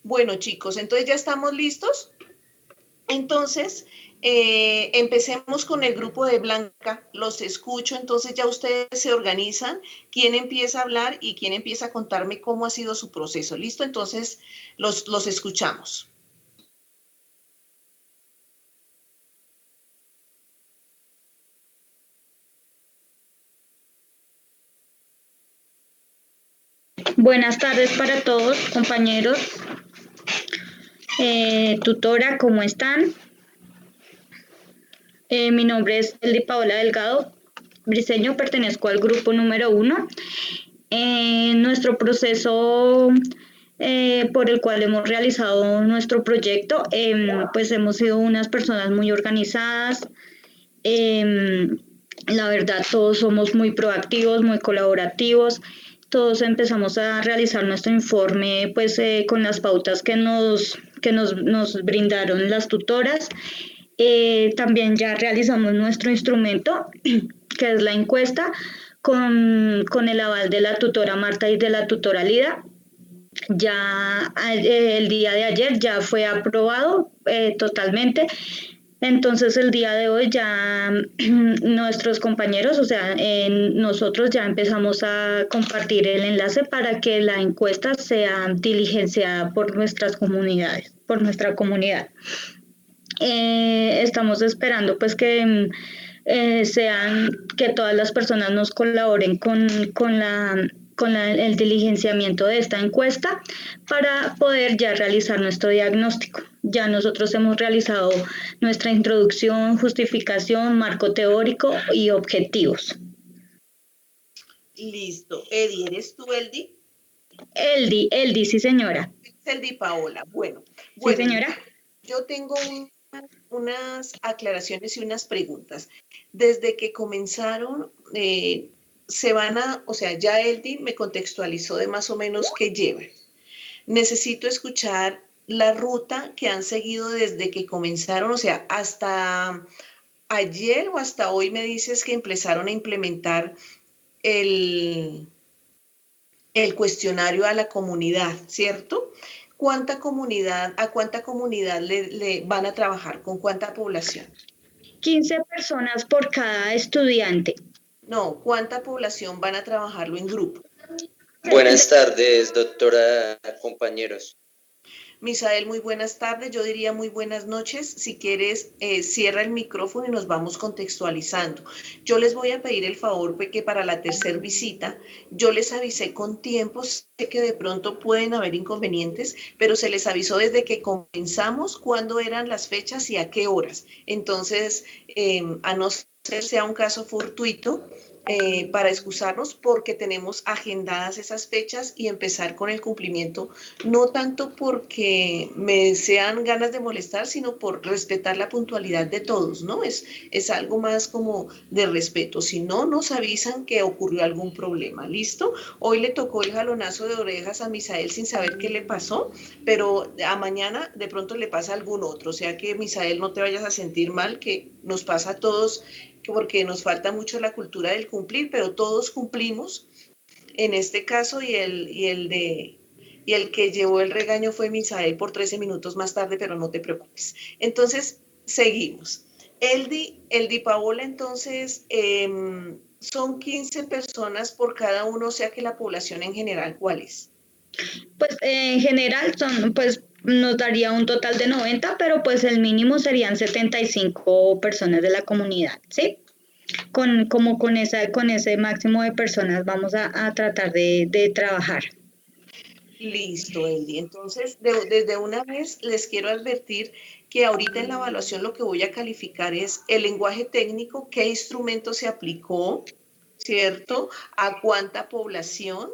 Bueno, chicos, entonces ya estamos listos. Entonces, empecemos con el grupo de Blanca. Los escucho, entonces ya ustedes se organizan. ¿Quién empieza a hablar y quién empieza a contarme cómo ha sido su proceso? ¿Listo? Entonces, los escuchamos. Buenas tardes para todos, compañeros. Tutora, ¿cómo están? Mi nombre es Eldi Paola Delgado Briceño, pertenezco al grupo número 1. Nuestro proceso por el cual hemos realizado nuestro proyecto, pues hemos sido unas personas muy organizadas. La verdad, todos somos muy proactivos, muy colaborativos. Todos empezamos a realizar nuestro informe pues con las pautas que nos brindaron las tutoras. También ya realizamos nuestro instrumento, que es la encuesta, con el aval de la tutora Marta y de la tutora Lida. Ya el día de ayer ya fue aprobado totalmente. Entonces el día de hoy ya nuestros compañeros, o sea, nosotros ya empezamos a compartir el enlace para que la encuesta sea diligenciada por nuestras comunidades, por nuestra comunidad. Estamos esperando pues que que todas las personas nos colaboren con el diligenciamiento de esta encuesta para poder ya realizar nuestro diagnóstico. Ya nosotros hemos realizado nuestra introducción, justificación, marco teórico y objetivos. Listo. Edi, ¿eres tú, Eldi? Eldi, sí señora. Eldi Paola. Bueno, Sí señora. Yo tengo unas aclaraciones y unas preguntas. Desde que comenzaron, o sea, ya Eldi me contextualizó de más o menos qué llevan. Necesito escuchar la ruta que han seguido desde que comenzaron, o sea, hasta ayer o hasta hoy me dices que empezaron a implementar el, el cuestionario a la comunidad, ¿cierto? ¿A cuánta comunidad le van a trabajar? ¿Con cuánta población? 15 personas por cada estudiante. No, ¿cuánta población van a trabajarlo en grupo? Buenas tardes, doctora, compañeros. Misael, muy buenas tardes, yo diría muy buenas noches. Si quieres, cierra el micrófono y nos vamos contextualizando. Yo les voy a pedir el favor de que para la tercera visita, yo les avisé con tiempo, sé que de pronto pueden haber inconvenientes, pero se les avisó desde que comenzamos cuándo eran las fechas y a qué horas. Entonces, a no ser sea un caso fortuito, para excusarnos porque tenemos agendadas esas fechas y empezar con el cumplimiento, no tanto porque me sean ganas de molestar, sino por respetar la puntualidad de todos, ¿no? Es algo más como de respeto. Si no, nos avisan que ocurrió algún problema, ¿listo? Hoy le tocó el jalonazo de orejas a Misael sin saber qué le pasó, pero a mañana de pronto le pasa a algún otro, o sea que Misael no te vayas a sentir mal, que nos pasa a todos porque nos falta mucho la cultura del cumplir, pero todos cumplimos en este caso y el que llevó el regaño fue Misael por 13 minutos más tarde, pero no te preocupes. Entonces, seguimos. Eldi Paola, entonces, son 15 personas por cada uno, o sea que la población en general, ¿cuál es? Pues en general pues nos daría un total de 90, pero pues el mínimo serían 75 personas de la comunidad, ¿sí? Con ese máximo de personas vamos a tratar de trabajar. Listo, Eldi. Entonces, desde una vez les quiero advertir que ahorita en la evaluación lo que voy a calificar es el lenguaje técnico, qué instrumento se aplicó, ¿cierto? A cuánta población.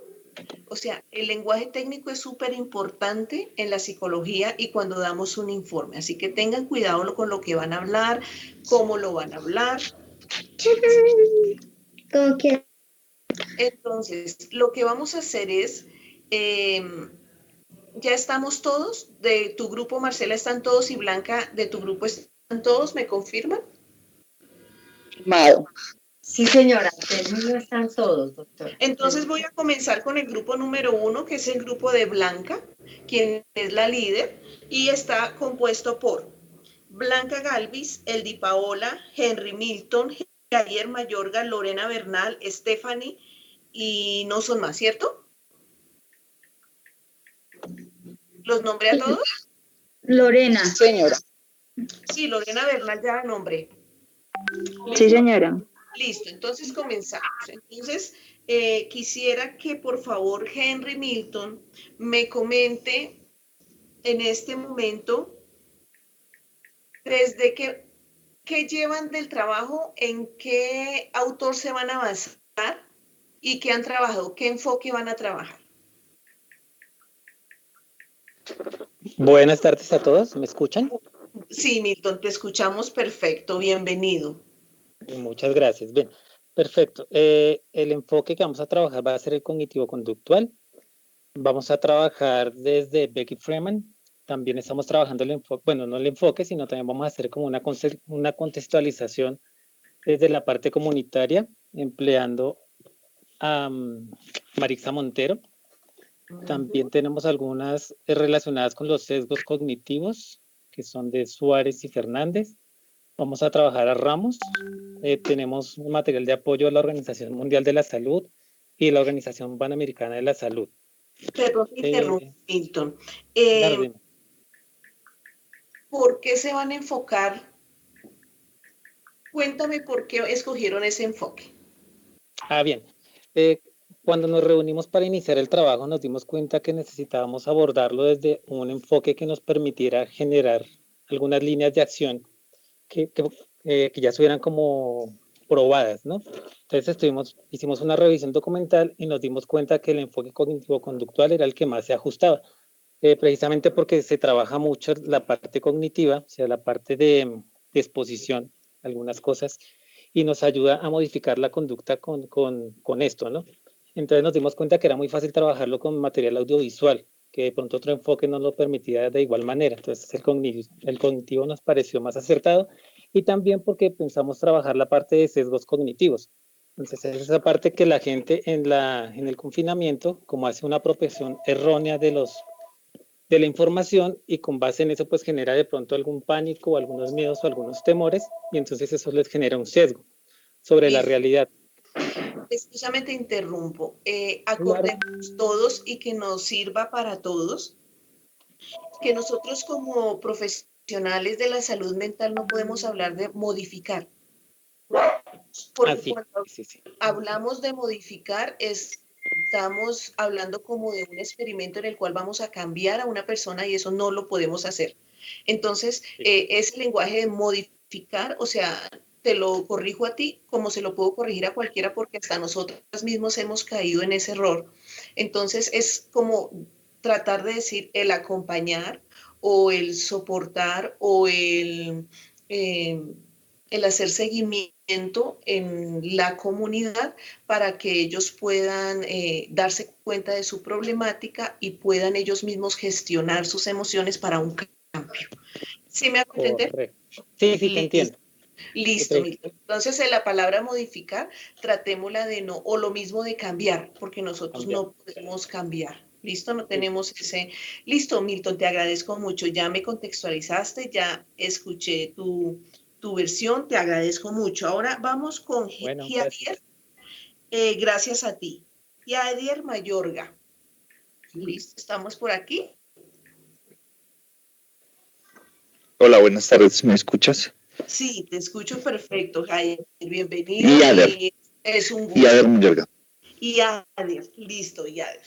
O sea, el lenguaje técnico es súper importante en la psicología y cuando damos un informe. Así que tengan cuidado con lo que van a hablar, cómo lo van a hablar. Okay. Entonces, lo que vamos a hacer es, ya estamos todos, de tu grupo, Marcela, están todos y Blanca, de tu grupo están todos, ¿me confirman? Confirmado. Sí, señora, no están todos, doctor. Entonces voy a comenzar con el grupo número 1, que es el grupo de Blanca, quien es la líder, y está compuesto por Blanca Galvis, Eldi Paola, Henry Milton, Javier Mayorga, Lorena Bernal, Stephanie, y no son más, ¿cierto? ¿Los nombré a todos? Lorena. Señora. Sí, Lorena Bernal ya la nombré. Sí, señora. Listo, entonces comenzamos. Entonces, quisiera que por favor Henry Milton me comente en este momento desde qué llevan del trabajo, en qué autor se van a avanzar y qué han trabajado, qué enfoque van a trabajar. Buenas tardes a todos, ¿me escuchan? Sí, Milton, te escuchamos perfecto, bienvenido. Muchas gracias. Bien, perfecto. El enfoque que vamos a trabajar va a ser el cognitivo-conductual. Vamos a trabajar desde Becky Freeman. También estamos trabajando el enfoque, bueno, no el enfoque, sino también vamos a hacer como una contextualización desde la parte comunitaria, empleando a Marixa Montero. También tenemos algunas relacionadas con los sesgos cognitivos, que son de Suárez y Fernández. Vamos a trabajar a Ramos. Tenemos un material de apoyo a la Organización Mundial de la Salud y la Organización Panamericana de la Salud. Perdón, interrumpo, Milton. Claro, ¿Por qué se van a enfocar? Cuéntame por qué escogieron ese enfoque. Bien. Cuando nos reunimos para iniciar el trabajo, nos dimos cuenta que necesitábamos abordarlo desde un enfoque que nos permitiera generar algunas líneas de acción que ya estuvieran como probadas, ¿no? Entonces hicimos una revisión documental y nos dimos cuenta que el enfoque cognitivo-conductual era el que más se ajustaba, precisamente porque se trabaja mucho la parte cognitiva, o sea, la parte de exposición, algunas cosas, y nos ayuda a modificar la conducta con esto, ¿no? Entonces nos dimos cuenta que era muy fácil trabajarlo con material audiovisual, que de pronto otro enfoque no lo permitía de igual manera. Entonces el cognitivo nos pareció más acertado y también porque pensamos trabajar la parte de sesgos cognitivos. Entonces es esa parte que la gente en el confinamiento, como hace una apropiación errónea de la información y con base en eso pues genera de pronto algún pánico, algunos miedos o algunos temores y entonces eso les genera un sesgo sobre la realidad. Precisamente interrumpo. Acordemos todos y que nos sirva para todos que nosotros como profesionales de la salud mental no podemos hablar de modificar. Porque cuando hablamos de modificar estamos hablando como de un experimento en el cual vamos a cambiar a una persona y eso no lo podemos hacer. Entonces, ese lenguaje de modificar, o sea, te lo corrijo a ti como se lo puedo corregir a cualquiera porque hasta nosotros mismos hemos caído en ese error. Entonces, es como tratar de decir el acompañar o el soportar o el hacer seguimiento en la comunidad para que ellos puedan darse cuenta de su problemática y puedan ellos mismos gestionar sus emociones para un cambio. ¿Sí me hago entender? Sí, sí, te entiendo. Listo. Entonces, en la palabra modificar, tratémosla de no, o lo mismo de cambiar, porque nosotros no podemos cambiar. ¿Listo? No tenemos ese. Listo, Milton, te agradezco mucho. Ya me contextualizaste, ya escuché tu versión, te agradezco mucho. Ahora vamos con Javier. Gracias a ti. Javier Mayorga. Listo, estamos por aquí. Hola, buenas tardes, ¿me escuchas? Sí, te escucho perfecto, Javier. Bienvenido. Es un gusto. Yader Mayorga. Yader, listo, Yader.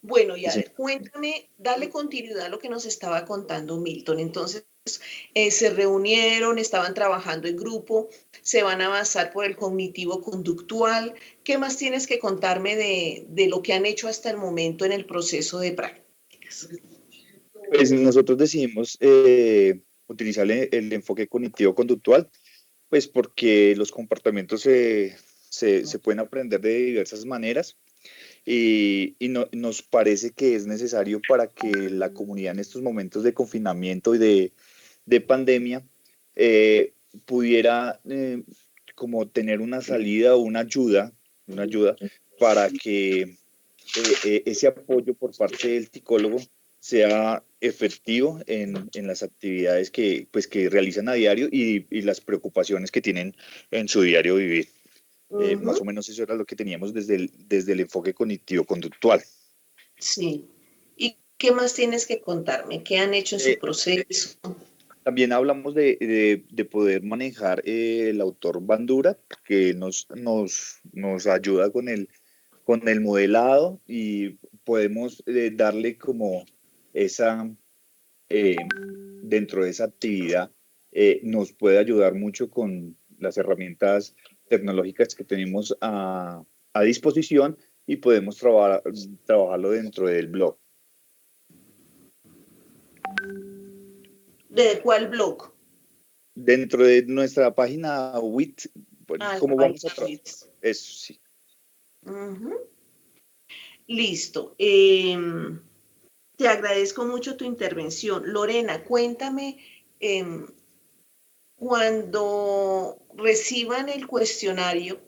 Bueno, Yader, cuéntame, dale continuidad a lo que nos estaba contando Milton. Entonces, se reunieron, estaban trabajando en grupo, se van a avanzar por el cognitivo conductual. ¿Qué más tienes que contarme de lo que han hecho hasta el momento en el proceso de prácticas? Pues nosotros decidimos utilizar el enfoque cognitivo-conductual, pues porque los comportamientos se pueden aprender de diversas maneras y nos parece que es necesario para que la comunidad en estos momentos de confinamiento y de pandemia pudiera como tener una salida o una ayuda para que ese apoyo por parte del psicólogo sea efectivo en las actividades que realizan a diario y las preocupaciones que tienen en su diario vivir. Más o menos eso era lo que teníamos desde el enfoque cognitivo-conductual. Sí. ¿Y qué más tienes que contarme? ¿Qué han hecho en su proceso? También hablamos de poder manejar el autor Bandura, que nos ayuda con el modelado y podemos darle como esa, dentro de esa actividad, nos puede ayudar mucho con las herramientas tecnológicas que tenemos a disposición y podemos trabajarlo dentro del blog. ¿De cuál blog? Dentro de nuestra página WIT, ¿cómo vamos a trabajar? Eso sí. Listo. Te agradezco mucho tu intervención. Lorena, cuéntame, cuando reciban el cuestionario,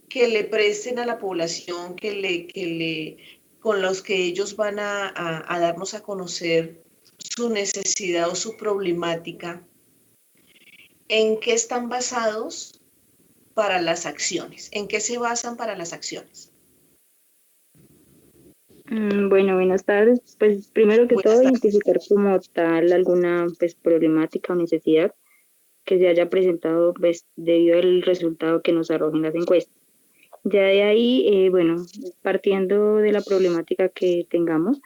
que le presten a la población, con los que ellos van a darnos a conocer su necesidad o su problemática, ¿en qué están basados para las acciones? ¿En qué se basan para las acciones? Bueno, buenas tardes. Pues primero que todo, identificar como tal alguna problemática o necesidad que se haya presentado debido al resultado que nos arrojen las encuestas. Ya de ahí, partiendo de la problemática que tengamos,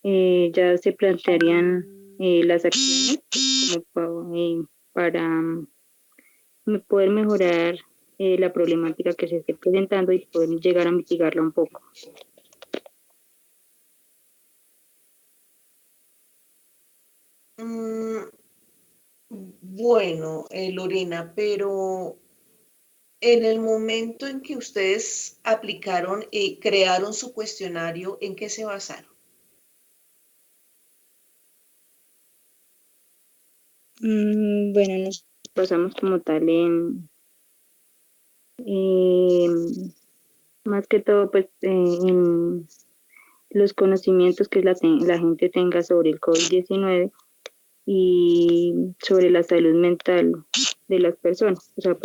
ya se plantearían las acciones como para poder mejorar la problemática que se esté presentando y poder llegar a mitigarla un poco. Bueno, Lorena, pero en el momento en que ustedes aplicaron y crearon su cuestionario, ¿en qué se basaron? Bueno, nos basamos como tal en más que todo en los conocimientos que la gente tenga sobre el COVID-19 y sobre la salud mental de las personas, o sea,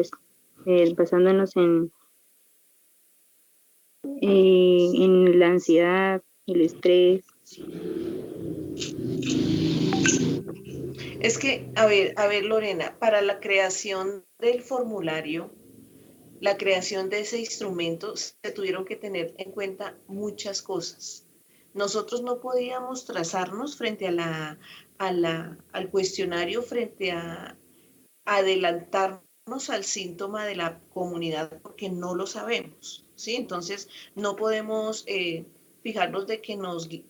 basándonos en la ansiedad, el estrés. Es que, a ver, Lorena, para la creación del formulario, la creación de ese instrumento, se tuvieron que tener en cuenta muchas cosas. Nosotros no podíamos trazarnos frente al cuestionario, frente a adelantarnos al síntoma de la comunidad porque no lo sabemos, ¿sí? Entonces, no podemos fijarnos de que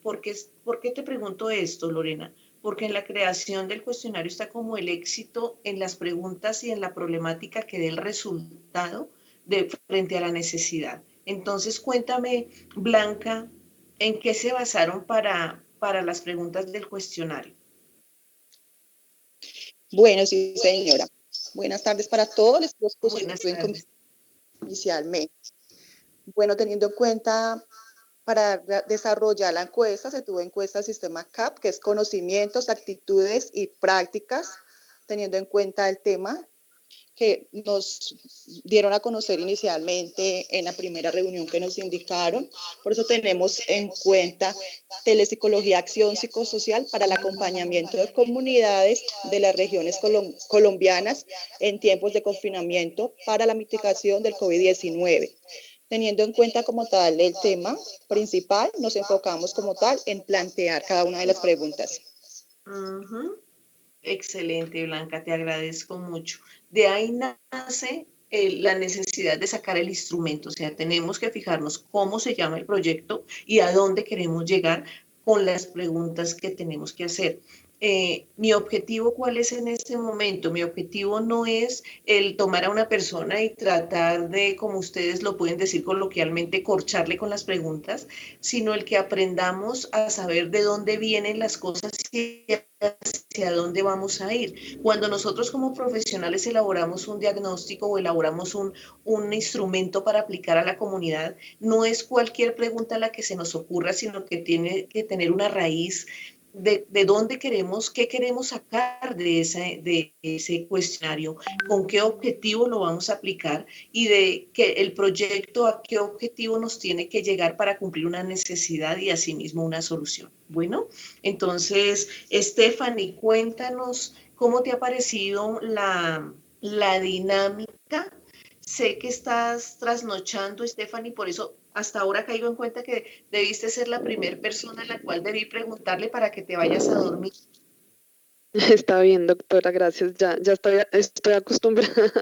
¿Por qué te pregunto esto, Lorena? Porque en la creación del cuestionario está como el éxito en las preguntas y en la problemática que dé el resultado frente a la necesidad. Entonces, cuéntame, Blanca, ¿en qué se basaron para las preguntas del cuestionario? Bueno, sí, señora. Buenas tardes para todos. Les puse inicialmente. Bueno, teniendo en cuenta, para desarrollar la encuesta, se tuvo en cuenta el sistema CAP, que es conocimientos, actitudes y prácticas, teniendo en cuenta el tema que nos dieron a conocer inicialmente en la primera reunión que nos indicaron. Por eso tenemos en cuenta telepsicología, acción psicosocial para el acompañamiento de comunidades de las regiones colombianas en tiempos de confinamiento para la mitigación del COVID-19. Teniendo en cuenta como tal el tema principal, nos enfocamos como tal en plantear cada una de las preguntas. Excelente, Blanca, te agradezco mucho. De ahí nace la necesidad de sacar el instrumento, o sea, tenemos que fijarnos cómo se llama el proyecto y a dónde queremos llegar con las preguntas que tenemos que hacer. mi objetivo, ¿cuál es en este momento? Mi objetivo no es el tomar a una persona y tratar de, como ustedes lo pueden decir coloquialmente, corcharle con las preguntas, sino el que aprendamos a saber de dónde vienen las cosas y hacia dónde vamos a ir. Cuando nosotros como profesionales elaboramos un diagnóstico o elaboramos un instrumento para aplicar a la comunidad, no es cualquier pregunta la que se nos ocurra, sino que tiene que tener una raíz de dónde queremos, qué queremos sacar de ese cuestionario, con qué objetivo lo vamos a aplicar y de que el proyecto a qué objetivo nos tiene que llegar para cumplir una necesidad y asimismo una solución. Bueno, entonces, Stephanie, cuéntanos cómo te ha parecido la dinámica. Sé que estás trasnochando, Stephanie, por eso hasta ahora caigo en cuenta que debiste ser la primera persona a la cual debí preguntarle para que te vayas a dormir. Está bien, doctora, gracias. Ya estoy acostumbrada.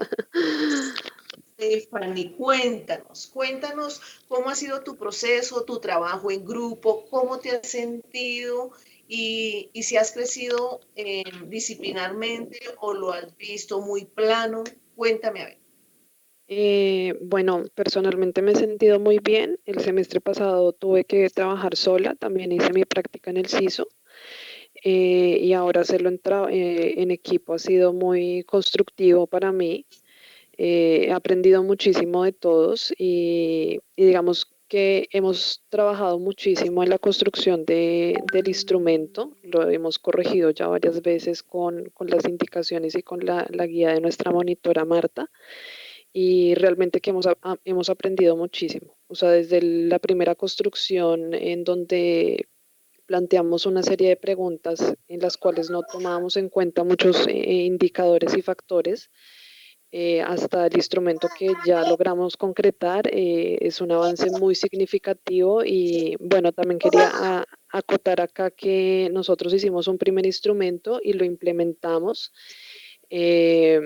Stephanie, cuéntanos cómo ha sido tu proceso, tu trabajo en grupo, cómo te has sentido y si has crecido disciplinarmente o lo has visto muy plano. Cuéntame a ver. Bueno, personalmente me he sentido muy bien. El semestre pasado tuve que trabajar sola, también hice mi práctica en el CISO y ahora hacerlo en equipo ha sido muy constructivo para mí. He aprendido muchísimo de todos y digamos que hemos trabajado muchísimo en la construcción del instrumento. Lo hemos corregido ya varias veces con las indicaciones y con la guía de nuestra monitora Marta. Y realmente que hemos aprendido muchísimo. O sea, desde la primera construcción en donde planteamos una serie de preguntas en las cuales no tomábamos en cuenta muchos indicadores y factores, hasta el instrumento que ya logramos concretar, es un avance muy significativo y bueno, también quería acotar acá que nosotros hicimos un primer instrumento y lo implementamos. eh,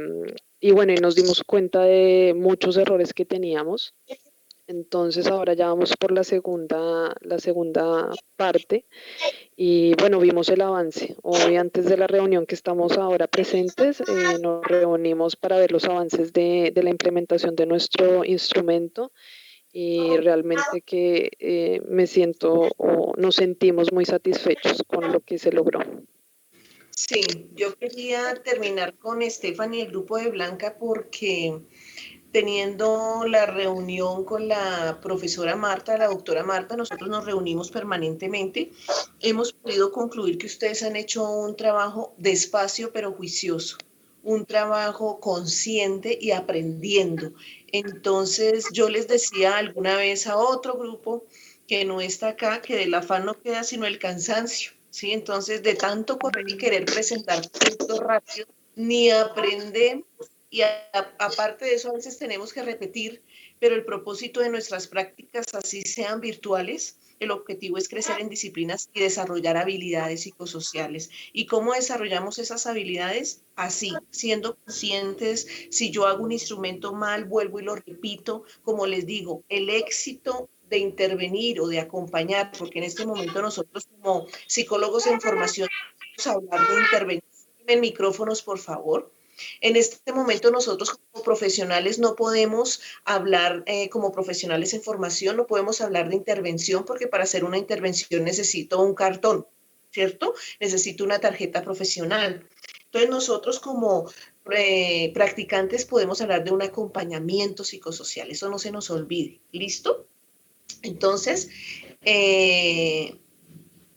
y bueno, y nos dimos cuenta de muchos errores que teníamos. Entonces ahora ya vamos por la segunda parte y bueno, vimos el avance. Hoy antes de la reunión que estamos ahora presentes, nos reunimos para ver los avances de la implementación de nuestro instrumento y realmente que me siento o nos sentimos muy satisfechos con lo que se logró. Sí, yo quería terminar con Stephanie y el grupo de Blanca porque teniendo la reunión con la profesora Marta, la doctora Marta, nosotros nos reunimos permanentemente. Hemos podido concluir que ustedes han hecho un trabajo despacio pero juicioso, un trabajo consciente y aprendiendo. Entonces, yo les decía alguna vez a otro grupo que no está acá, que del afán no queda sino el cansancio, ¿sí? Entonces, de tanto correr y querer presentar productos rápido, ni aprendemos y aparte de eso a veces tenemos que repetir, pero el propósito de nuestras prácticas, así sean virtuales, el objetivo es crecer en disciplinas y desarrollar habilidades psicosociales. ¿Y cómo desarrollamos esas habilidades? Así, siendo conscientes, si yo hago un instrumento mal, vuelvo y lo repito, como les digo, el éxito de intervenir o de acompañar, porque en este momento nosotros como psicólogos en formación vamos a hablar de intervención. En micrófonos, por favor. En este momento nosotros como profesionales no podemos hablar, como profesionales en formación, no podemos hablar de intervención porque para hacer una intervención necesito un cartón, ¿cierto? Necesito una tarjeta profesional. Entonces nosotros como practicantes podemos hablar de un acompañamiento psicosocial, eso no se nos olvide, ¿listo? Entonces,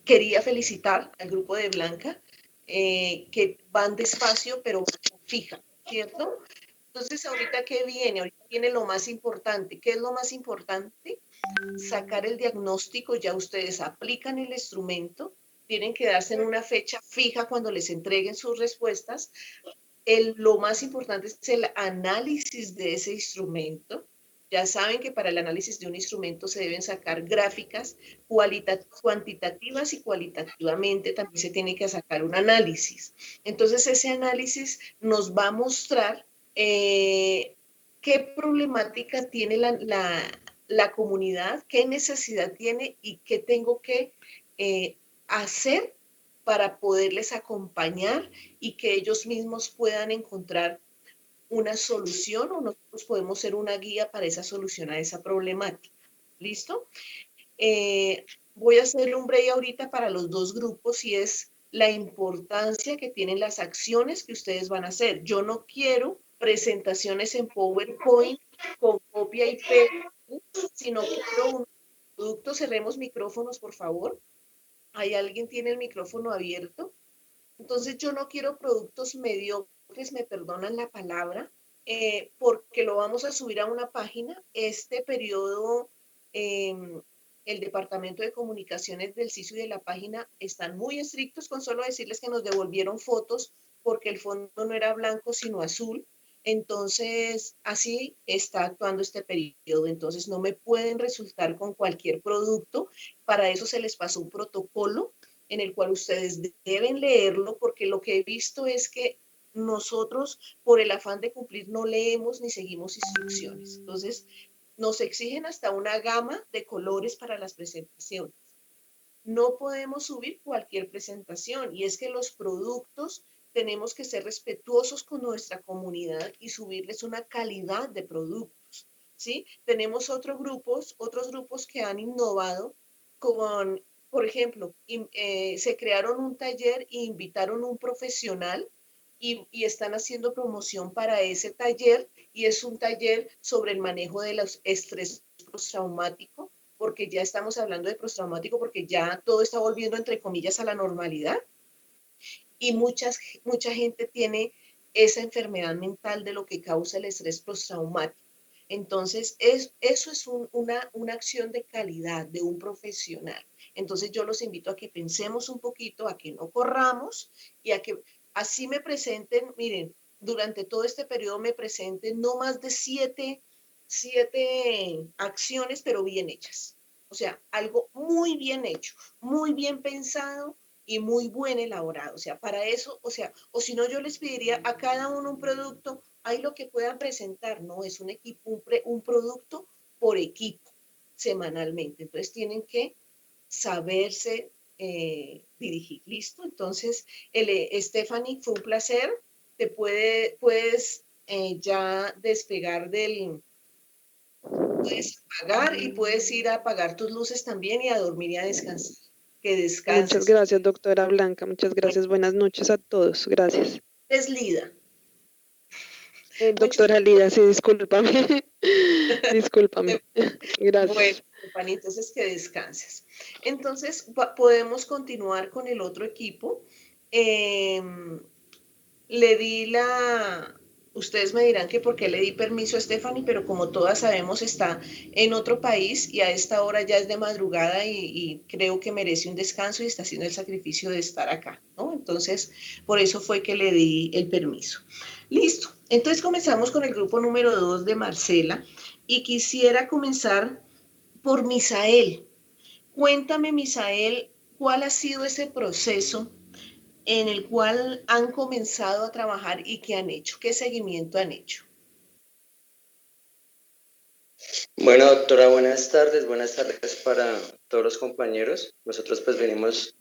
quería felicitar al grupo de Blanca, que van despacio, pero fija, ¿cierto? Entonces, ¿ahorita qué viene? Ahorita viene lo más importante. ¿Qué es lo más importante? Sacar el diagnóstico, ya ustedes aplican el instrumento, tienen que darse en una fecha fija cuando les entreguen sus respuestas. Lo más importante es el análisis de ese instrumento. Ya saben que para el análisis de un instrumento se deben sacar gráficas cuantitativas y cualitativamente también se tiene que sacar un análisis. Entonces ese análisis nos va a mostrar qué problemática tiene la comunidad, qué necesidad tiene y qué tengo que hacer para poderles acompañar y que ellos mismos puedan encontrar una solución o nosotros podemos ser una guía para esa solución a esa problemática. ¿Listo? Voy a hacer un break ahorita para los dos grupos y es la importancia que tienen las acciones que ustedes van a hacer. Yo no quiero presentaciones en PowerPoint con copia y pega, sino quiero un producto. Cerremos micrófonos, por favor. ¿Hay alguien tiene el micrófono abierto? Entonces yo no quiero productos mediocres, me perdonan la palabra, porque lo vamos a subir a una página. Este periodo, el Departamento de Comunicaciones del CISO y de la página están muy estrictos con solo decirles que nos devolvieron fotos porque el fondo no era blanco sino azul. Entonces, así está actuando este periodo. Entonces, no me pueden resultar con cualquier producto. Para eso se les pasó un protocolo en el cual ustedes deben leerlo, porque lo que he visto es que nosotros, por el afán de cumplir, no leemos ni seguimos instrucciones. Entonces, nos exigen hasta una gama de colores para las presentaciones. No podemos subir cualquier presentación y es que los productos tenemos que ser respetuosos con nuestra comunidad y subirles una calidad de productos, ¿sí? Tenemos otros grupos que han innovado con, por ejemplo, se crearon un taller e invitaron un profesional y están haciendo promoción para ese taller y es un taller sobre el manejo de los estrés postraumático, porque ya estamos hablando de postraumático, porque ya todo está volviendo, entre comillas, a la normalidad y mucha gente tiene esa enfermedad mental de lo que causa el estrés postraumático. Entonces, eso es una acción de calidad de un profesional. Entonces, yo los invito a que pensemos un poquito, a que no corramos y a que así me presenten, miren, durante todo este periodo me presenten no más de siete acciones, pero bien hechas. O sea, algo muy bien hecho, muy bien pensado y muy buen elaborado. O sea, para eso, o sea, o si no, yo les pediría a cada uno un producto, hay lo que puedan presentar, ¿no? Es un equipo, un producto por equipo semanalmente. Entonces tienen que saberse dirigir. ¿Listo? Entonces, Stephanie, fue un placer. Puedes ya despegar puedes apagar y puedes ir a apagar tus luces también y a dormir y a descansar. Que descanses. Muchas gracias, doctora Blanca. Muchas gracias. Buenas noches a todos. Gracias. Es Lida. Doctora Lida, sí, discúlpame. Discúlpame. Gracias. Bueno, Stephanie, entonces que descanses. Entonces, podemos continuar con el otro equipo. Le di ustedes me dirán que por qué le di permiso a Stephanie, pero como todas sabemos está en otro país y a esta hora ya es de madrugada y creo que merece un descanso y está haciendo el sacrificio de estar acá, ¿no? Entonces, por eso fue que le di el permiso. Listo. Entonces comenzamos con el grupo número 2 de Marcela y quisiera comenzar por Misael. Cuéntame, Misael, ¿cuál ha sido ese proceso en el cual han comenzado a trabajar y qué han hecho? ¿Qué seguimiento han hecho? Bueno, doctora, buenas tardes para todos los compañeros. Nosotros pues venimos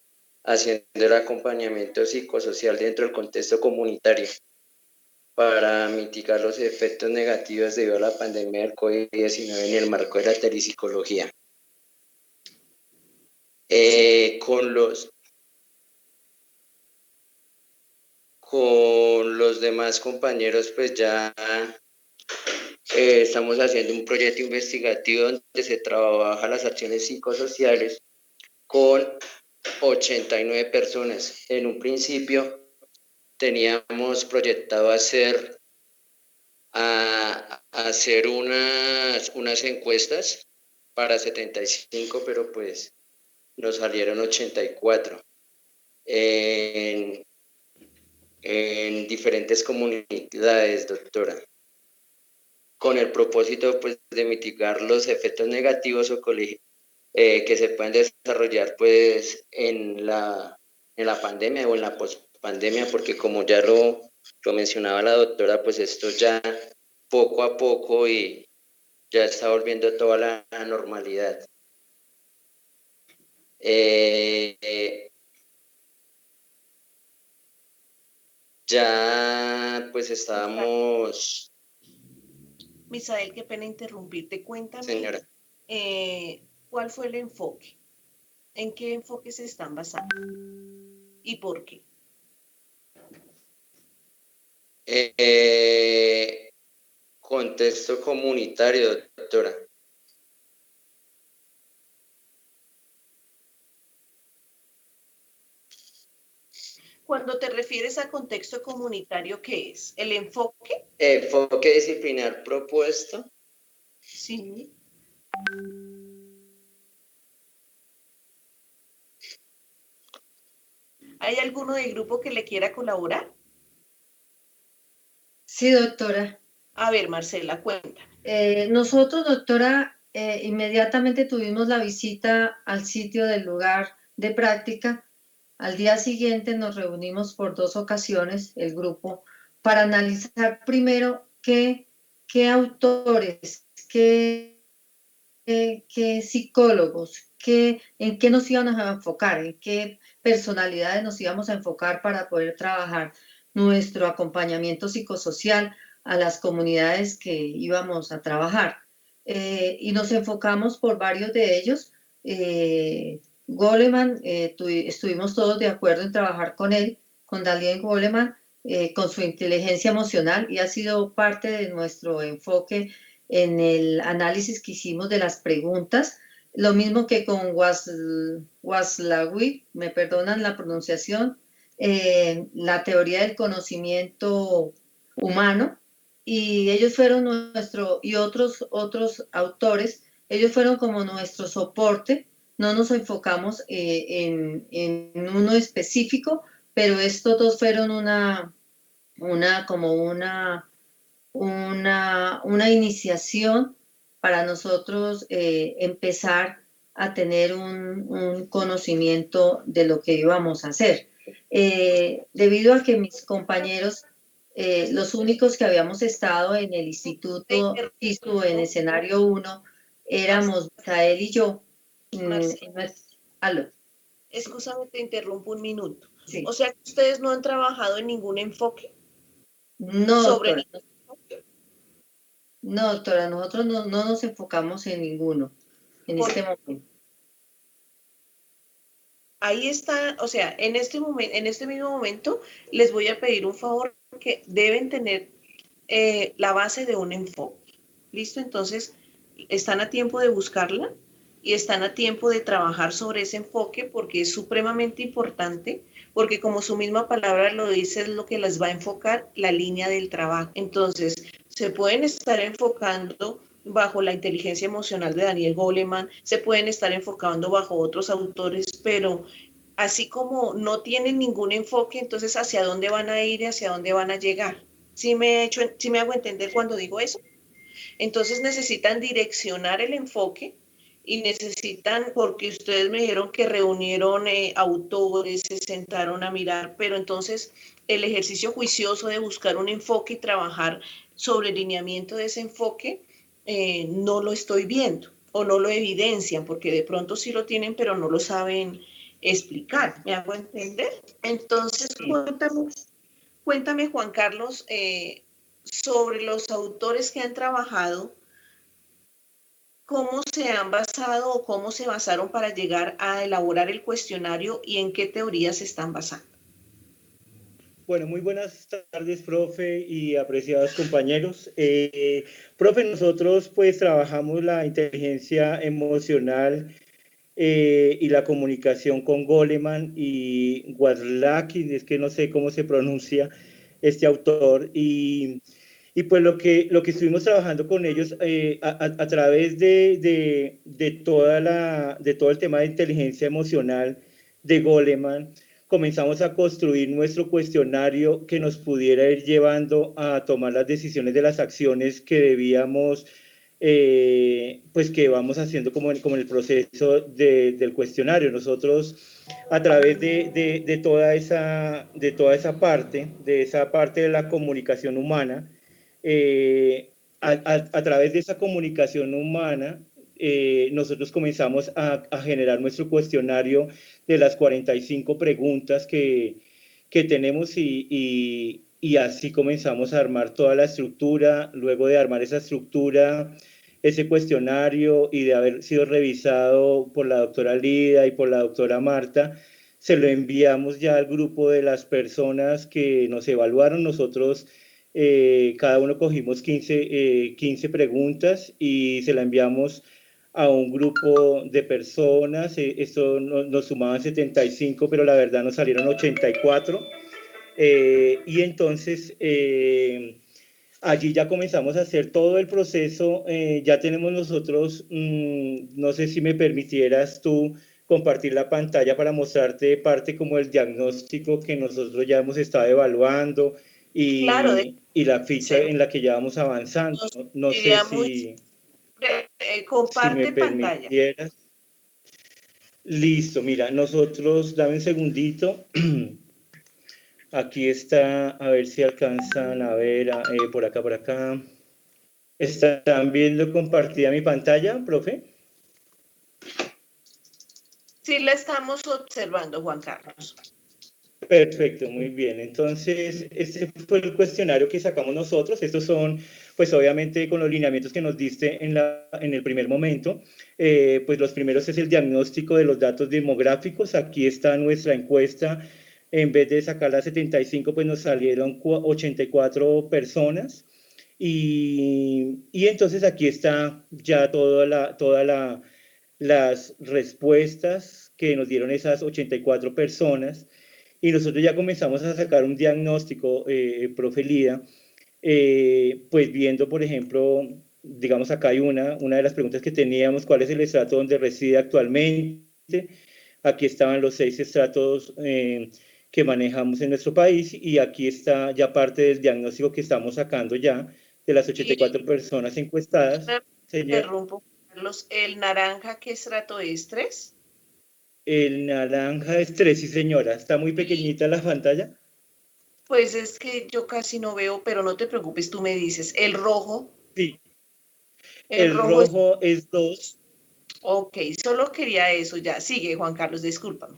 haciendo el acompañamiento psicosocial dentro del contexto comunitario para mitigar los efectos negativos debido a la pandemia del COVID-19 en el marco de la telepsicología. Con los demás compañeros pues ya estamos haciendo un proyecto investigativo donde se trabaja las acciones psicosociales con 89 personas. En un principio teníamos proyectado hacer unas encuestas para 75, pero pues nos salieron 84 en diferentes comunidades, doctora, con el propósito pues de mitigar los efectos negativos o que se pueden desarrollar pues en la pandemia o en la pospandemia, porque como ya lo mencionaba la doctora, pues esto ya poco a poco y ya está volviendo toda la normalidad. ya pues estábamos, Misael, qué pena interrumpirte. Cuéntame, señora. ¿cuál fue el enfoque? ¿En qué enfoque se están basando? ¿Y por qué? Contexto comunitario, doctora. Cuando te refieres a contexto comunitario, ¿qué es? ¿El enfoque? Enfoque disciplinar propuesto. Sí. ¿Hay alguno del grupo que le quiera colaborar? Sí, doctora. A ver, Marcela, cuenta. Nosotros, doctora, inmediatamente tuvimos la visita al sitio del lugar de práctica. Al día siguiente nos reunimos por 2 ocasiones, el grupo, para analizar primero qué autores, qué psicólogos, en qué nos íbamos a enfocar, en qué personalidades nos íbamos a enfocar para poder trabajar nuestro acompañamiento psicosocial a las comunidades que íbamos a trabajar. Y nos enfocamos por varios de ellos. Goleman, estuvimos todos de acuerdo en trabajar con él, con Daniel Goleman, con su inteligencia emocional, y ha sido parte de nuestro enfoque en el análisis que hicimos de las preguntas. Lo mismo que con Waslawick, me perdonan la pronunciación, la teoría del conocimiento humano, y ellos fueron y otros autores, ellos fueron como nuestro soporte. No nos enfocamos en uno específico, pero estos dos fueron una iniciación para nosotros empezar a tener un conocimiento de lo que íbamos a hacer. Debido a que mis compañeros, los únicos que habíamos estado en el Instituto ISTU en escenario 1, éramos Misael y yo. Marcela. Excúsame, te interrumpo un minuto. Sí. O sea que ustedes no han trabajado en ningún enfoque. No, sobre doctora. No, doctora, nosotros no nos enfocamos en ninguno en este momento. Ahí está, o sea, en este mismo momento les voy a pedir un favor, que deben tener la base de un enfoque. ¿Listo? Entonces, están a tiempo de buscarla y están a tiempo de trabajar sobre ese enfoque, porque es supremamente importante, porque como su misma palabra lo dice, es lo que les va a enfocar la línea del trabajo. Entonces, se pueden estar enfocando bajo la inteligencia emocional de Daniel Goleman, se pueden estar enfocando bajo otros autores, pero así como no tienen ningún enfoque, entonces ¿hacia dónde van a ir y hacia dónde van a llegar? ¿Sí me hago entender cuando digo eso? Entonces necesitan direccionar el enfoque y necesitan, porque ustedes me dijeron que reunieron autores, se sentaron a mirar, pero entonces el ejercicio juicioso de buscar un enfoque y trabajar sobre el lineamiento de ese enfoque, no lo estoy viendo o no lo evidencian, porque de pronto sí lo tienen, pero no lo saben explicar. ¿Me hago entender? Entonces, cuéntame Juan Carlos, sobre los autores que han trabajado, cómo se han basado o cómo se basaron para llegar a elaborar el cuestionario y en qué teorías se están basando. Bueno, muy buenas tardes, profe y apreciados compañeros. Profe, nosotros pues trabajamos la inteligencia emocional y la comunicación con Goleman y Waslaki, es que no sé cómo se pronuncia este autor, y pues lo que estuvimos trabajando con ellos a través de todo el tema de inteligencia emocional de Goleman, comenzamos a construir nuestro cuestionario que nos pudiera ir llevando a tomar las decisiones de las acciones que debíamos, pues que vamos haciendo como en el proceso del cuestionario. Nosotros, a través de toda esa parte, de esa parte de la comunicación humana, a través de esa comunicación humana, nosotros comenzamos a generar nuestro cuestionario de las 45 preguntas que que tenemos y así comenzamos a armar toda la estructura. Luego de armar esa estructura, ese cuestionario y de haber sido revisado por la doctora Lida y por la doctora Marta, se lo enviamos ya al grupo de las personas que nos evaluaron. Nosotros cada uno cogimos 15 preguntas y se la enviamos a un grupo de personas. Esto nos sumaban 75, pero la verdad nos salieron 84. Y entonces allí ya comenzamos a hacer todo el proceso. Ya tenemos nosotros, no sé si me permitieras tú compartir la pantalla para mostrarte parte como el diagnóstico que nosotros ya hemos estado evaluando y, Claro, y la ficha en la que ya vamos avanzando. No sé si me comparte pantalla. permitieras. Listo, mira, nosotros, dame un segundito. Aquí está, a ver si alcanzan a ver, por acá. ¿Están viendo compartida mi pantalla, profe? Sí, la estamos observando, Juan Carlos. Perfecto, muy bien. Entonces, este fue el cuestionario que sacamos nosotros. Estos son, pues obviamente, con los lineamientos que nos diste en el primer momento. Pues los primeros es el diagnóstico de los datos demográficos. Aquí está nuestra encuesta. En vez de sacar las 75, pues nos salieron 84 personas. Y entonces aquí está ya todas las respuestas que nos dieron esas 84 personas. Y nosotros ya comenzamos a sacar un diagnóstico, profe Lida, pues viendo, por ejemplo, digamos acá hay una de las preguntas que teníamos: ¿cuál es el estrato donde reside actualmente? Aquí estaban los 6 estratos que manejamos en nuestro país, y aquí está ya parte del diagnóstico que estamos sacando ya de las 84 personas encuestadas. Interrumpo, Carlos. ¿El naranja qué estrato es? ¿3? El naranja es 3, sí señora. ¿Está muy pequeñita la pantalla? Pues es que yo casi no veo, pero no te preocupes, tú me dices. ¿El rojo? Sí. El rojo es 2. Ok, solo quería eso ya. Sigue, Juan Carlos, discúlpame.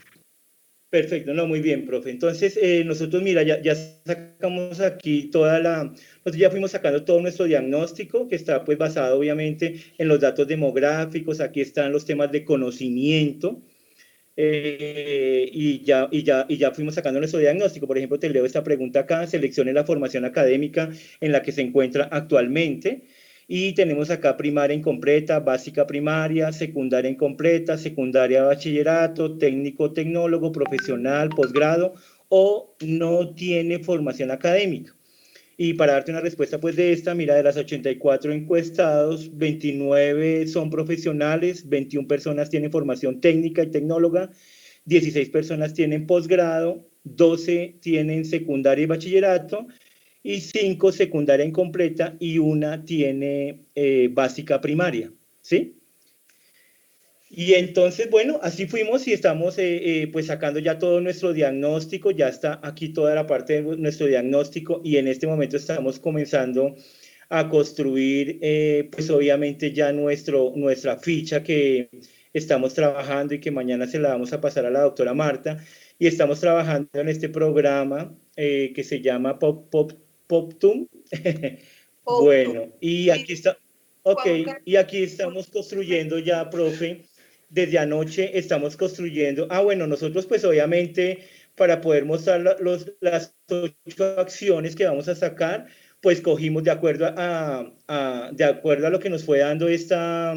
Perfecto, no, muy bien, profe. Entonces, nosotros, mira, ya sacamos aquí nosotros ya fuimos sacando todo nuestro diagnóstico, que está pues basado obviamente en los datos demográficos. Aquí están los temas de conocimiento. Y ya fuimos sacando nuestro diagnóstico. Por ejemplo, te leo esta pregunta acá: seleccione la formación académica en la que se encuentra actualmente. Y tenemos acá primaria incompleta, básica primaria, secundaria incompleta, secundaria bachillerato, técnico tecnólogo, profesional, posgrado, o no tiene formación académica. Y para darte una respuesta pues de esta, mira, de las 84 encuestados, 29 son profesionales, 21 personas tienen formación técnica y tecnóloga, 16 personas tienen posgrado, 12 tienen secundaria y bachillerato, y 5 secundaria incompleta, y una tiene básica primaria, ¿sí? Y entonces, bueno, así fuimos y estamos pues sacando ya todo nuestro diagnóstico. Ya está aquí toda la parte de nuestro diagnóstico, y en este momento estamos comenzando a construir pues obviamente ya nuestra ficha que estamos trabajando y que mañana se la vamos a pasar a la doctora Marta. Y estamos trabajando en este programa que se llama PopTum. Bueno, y aquí está. Ok, y aquí estamos construyendo ya, profe. Desde anoche estamos construyendo. Bueno, nosotros pues obviamente, para poder mostrar las 8 acciones que vamos a sacar, pues cogimos de acuerdo a lo que nos fue dando esta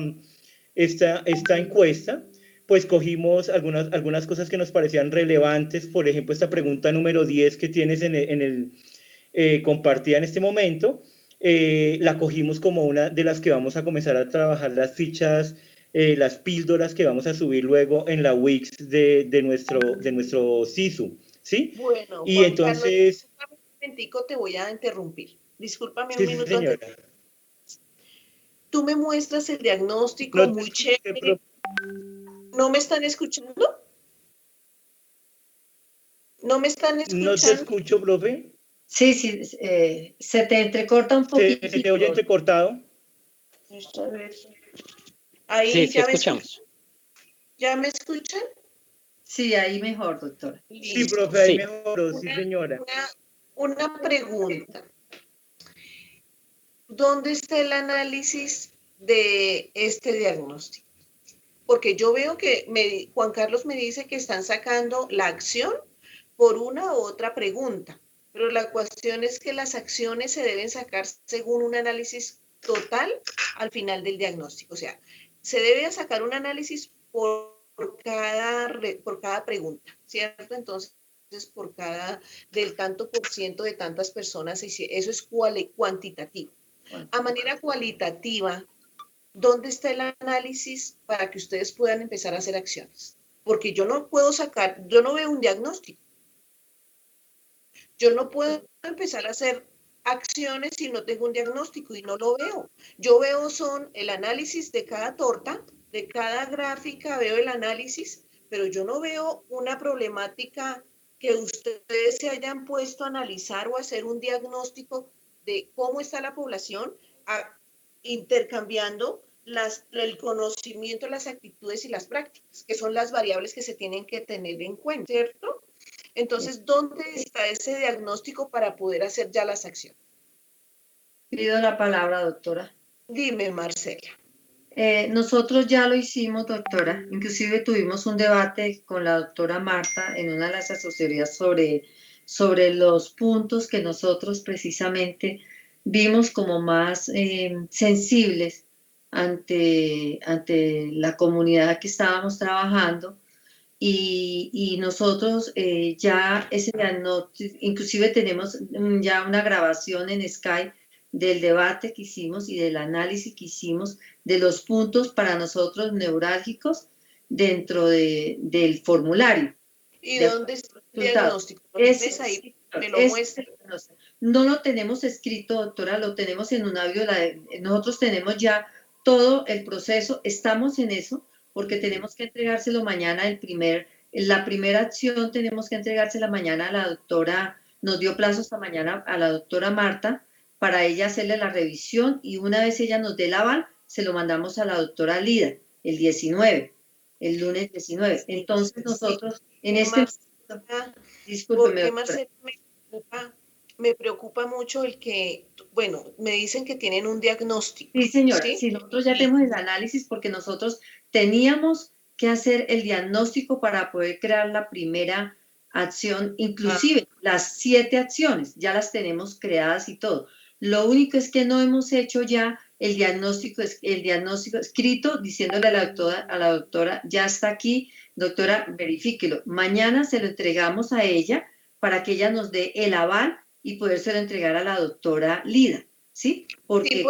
encuesta, pues cogimos algunas cosas que nos parecían relevantes. Por ejemplo, esta pregunta número 10 que tienes compartida en este momento, la cogimos como una de las que vamos a comenzar a trabajar las fichas, las píldoras que vamos a subir luego en la Wix de nuestro SISU, ¿sí? Bueno, y Juan entonces... Carlos, un momentico, te voy a interrumpir. Discúlpame sí, un minuto. señora. Tú me muestras el diagnóstico muy chévere. ¿No me están escuchando? ¿No me están escuchando? ¿No te escucho, profe? Sí, se te entrecorta un poquito. ¿Se te oye entrecortado? A ver. Ahí sí, ya escuchamos. ¿Ya me escuchan? Sí, ahí mejor, doctora. Sí, Listo. profe, ahí Sí. mejoró, sí, señora. Una pregunta. ¿Dónde está el análisis de este diagnóstico? Porque yo veo que Juan Carlos me dice que están sacando la acción por una u otra pregunta, pero la cuestión es que las acciones se deben sacar según un análisis total al final del diagnóstico. O sea, se debe sacar un análisis por cada pregunta, ¿cierto? Entonces, por cada del tanto por ciento de tantas personas, eso es cuantitativo. A manera cualitativa, ¿dónde está el análisis para que ustedes puedan empezar a hacer acciones? Porque yo no puedo sacar, yo no veo un diagnóstico. Yo no puedo empezar a hacer acciones si no tengo un diagnóstico y no lo veo. Yo veo son el análisis de cada torta, de cada gráfica, veo el análisis, pero yo no veo una problemática que ustedes se hayan puesto a analizar o hacer un diagnóstico de cómo está la población, intercambiando el conocimiento, las actitudes y las prácticas, que son las variables que se tienen que tener en cuenta, ¿cierto? Entonces, ¿dónde está ese diagnóstico para poder hacer ya las acciones? Pido la palabra, doctora. Dime, Marcela. Nosotros ya lo hicimos, doctora. Inclusive tuvimos un debate con la doctora Marta en una de las asesorías sobre los puntos que nosotros precisamente vimos como más sensibles ante la comunidad que estábamos trabajando. Y nosotros ya ese diagnóstico, inclusive tenemos ya una grabación en Skype del debate que hicimos y del análisis que hicimos de los puntos para nosotros neurálgicos dentro del formulario. ¿Y dónde está el diagnóstico? ¿Lo tienes ahí? ¿Me lo muestras? No lo tenemos escrito, doctora, lo tenemos en un audio. Nosotros tenemos ya todo el proceso, estamos en eso, porque tenemos que entregárselo mañana, la primera acción tenemos que entregársela mañana a la doctora, nos dio plazo hasta mañana a la doctora Marta, para ella hacerle la revisión, y una vez ella nos dé el aval, se lo mandamos a la doctora Lida, el lunes 19. Entonces nosotros, en este momento, discúlpeme, porque doctora. Marcela, me preocupa mucho el que, bueno, me dicen que tienen un diagnóstico. Sí, señora, ¿sí? sí, nosotros ya tenemos el análisis porque nosotros teníamos que hacer el diagnóstico para poder crear la primera acción, inclusive las 7 acciones, ya las tenemos creadas y todo. Lo único es que no hemos hecho ya el diagnóstico escrito diciéndole a la doctora, ya está aquí, doctora, verifíquelo. Mañana se lo entregamos a ella para que ella nos dé el aval y podérselo entregar a la doctora Lida. ¿Sí? Porque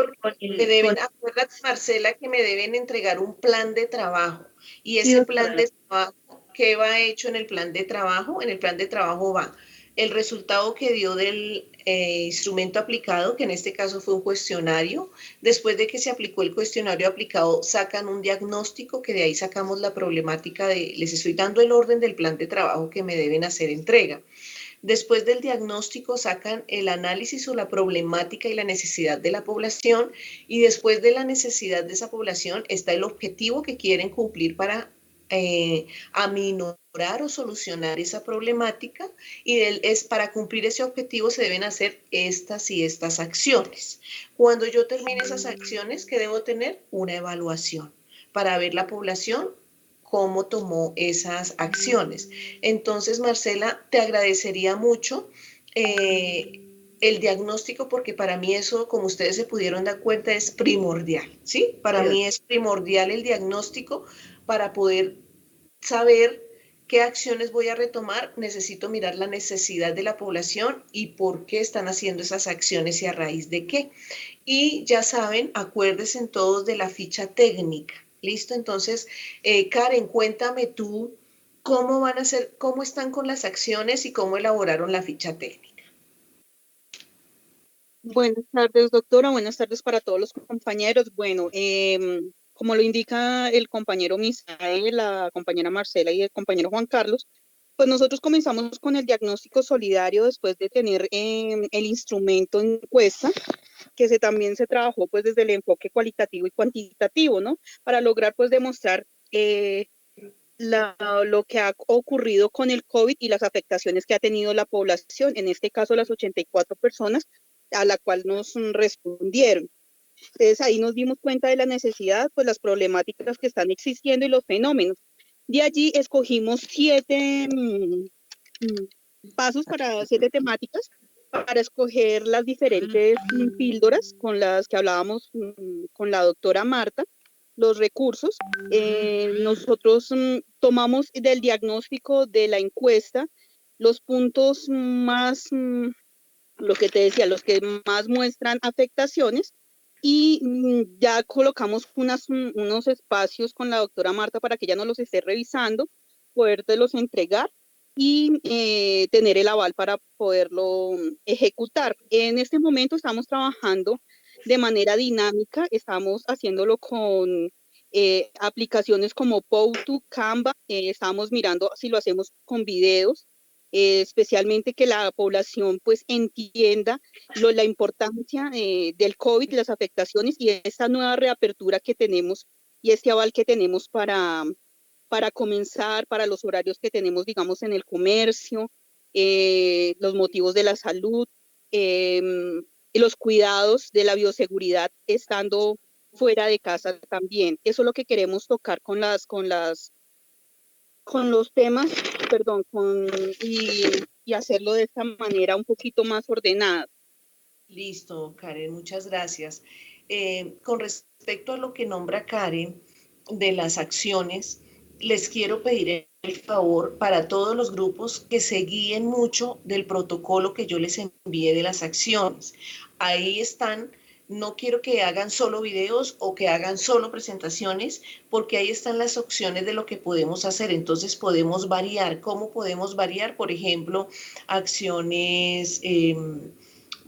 acuérdate, Marcela, que me deben entregar un plan de trabajo. Y sí, ese doctora, plan de trabajo, ¿qué va hecho en el plan de trabajo? En el plan de trabajo va el resultado que dio del instrumento aplicado, que en este caso fue un cuestionario. Después de que se aplicó el cuestionario aplicado, sacan un diagnóstico, que de ahí sacamos la problemática les estoy dando el orden del plan de trabajo que me deben hacer entrega. Después del diagnóstico sacan el análisis o la problemática y la necesidad de la población, y después de la necesidad de esa población está el objetivo que quieren cumplir para aminorar o solucionar esa problemática, y para cumplir ese objetivo se deben hacer estas y estas acciones. Cuando yo termine esas acciones, ¿qué debo tener? Una evaluación para ver la población cómo tomó esas acciones. Entonces, Marcela, te agradecería mucho el diagnóstico, porque para mí eso, como ustedes se pudieron dar cuenta, es primordial, ¿sí? Para mí es primordial el diagnóstico para poder saber qué acciones voy a retomar. Necesito mirar la necesidad de la población y por qué están haciendo esas acciones y a raíz de qué. Y ya saben, acuérdense todos de la ficha técnica. ¿Listo? Entonces, Karen, cuéntame tú cómo van a ser, cómo están con las acciones y cómo elaboraron la ficha técnica. Buenas tardes, doctora. Buenas tardes para todos los compañeros. Bueno, como lo indica el compañero Misael, la compañera Marcela y el compañero Juan Carlos, pues nosotros comenzamos con el diagnóstico solidario después de tener el instrumento encuesta, que también se trabajó pues desde el enfoque cualitativo y cuantitativo, ¿no? Para lograr pues demostrar lo que ha ocurrido con el COVID y las afectaciones que ha tenido la población, en este caso las 84 personas a la cual nos respondieron. Entonces ahí nos dimos cuenta de la necesidad, pues las problemáticas que están existiendo y los fenómenos. De allí escogimos 7 pasos para 7 temáticas para escoger las diferentes píldoras con las que hablábamos con la doctora Marta, los recursos. Nosotros tomamos del diagnóstico de la encuesta los puntos más, lo que te decía, los que más muestran afectaciones, y ya colocamos unos espacios con la doctora Marta para que ella nos los esté revisando, podértelos entregar y tener el aval para poderlo ejecutar. En este momento estamos trabajando de manera dinámica, estamos haciéndolo con aplicaciones como Powtoon, Canva, estamos mirando si lo hacemos con videos, especialmente que la población pues entienda la importancia del COVID, las afectaciones y esta nueva reapertura que tenemos y este aval que tenemos para comenzar, para los horarios que tenemos, digamos, en el comercio, los motivos de la salud, los cuidados de la bioseguridad estando fuera de casa también. Eso es lo que queremos tocar con los temas, perdón, y hacerlo de esta manera un poquito más ordenada. Listo, Karen, muchas gracias. Con respecto a lo que nombra Karen de las acciones, les quiero pedir el favor para todos los grupos que se guíen mucho del protocolo que yo les envié de las acciones. Ahí están. No quiero que hagan solo videos o que hagan solo presentaciones, porque ahí están las opciones de lo que podemos hacer. Entonces podemos variar. ¿Cómo podemos variar? Por ejemplo, acciones,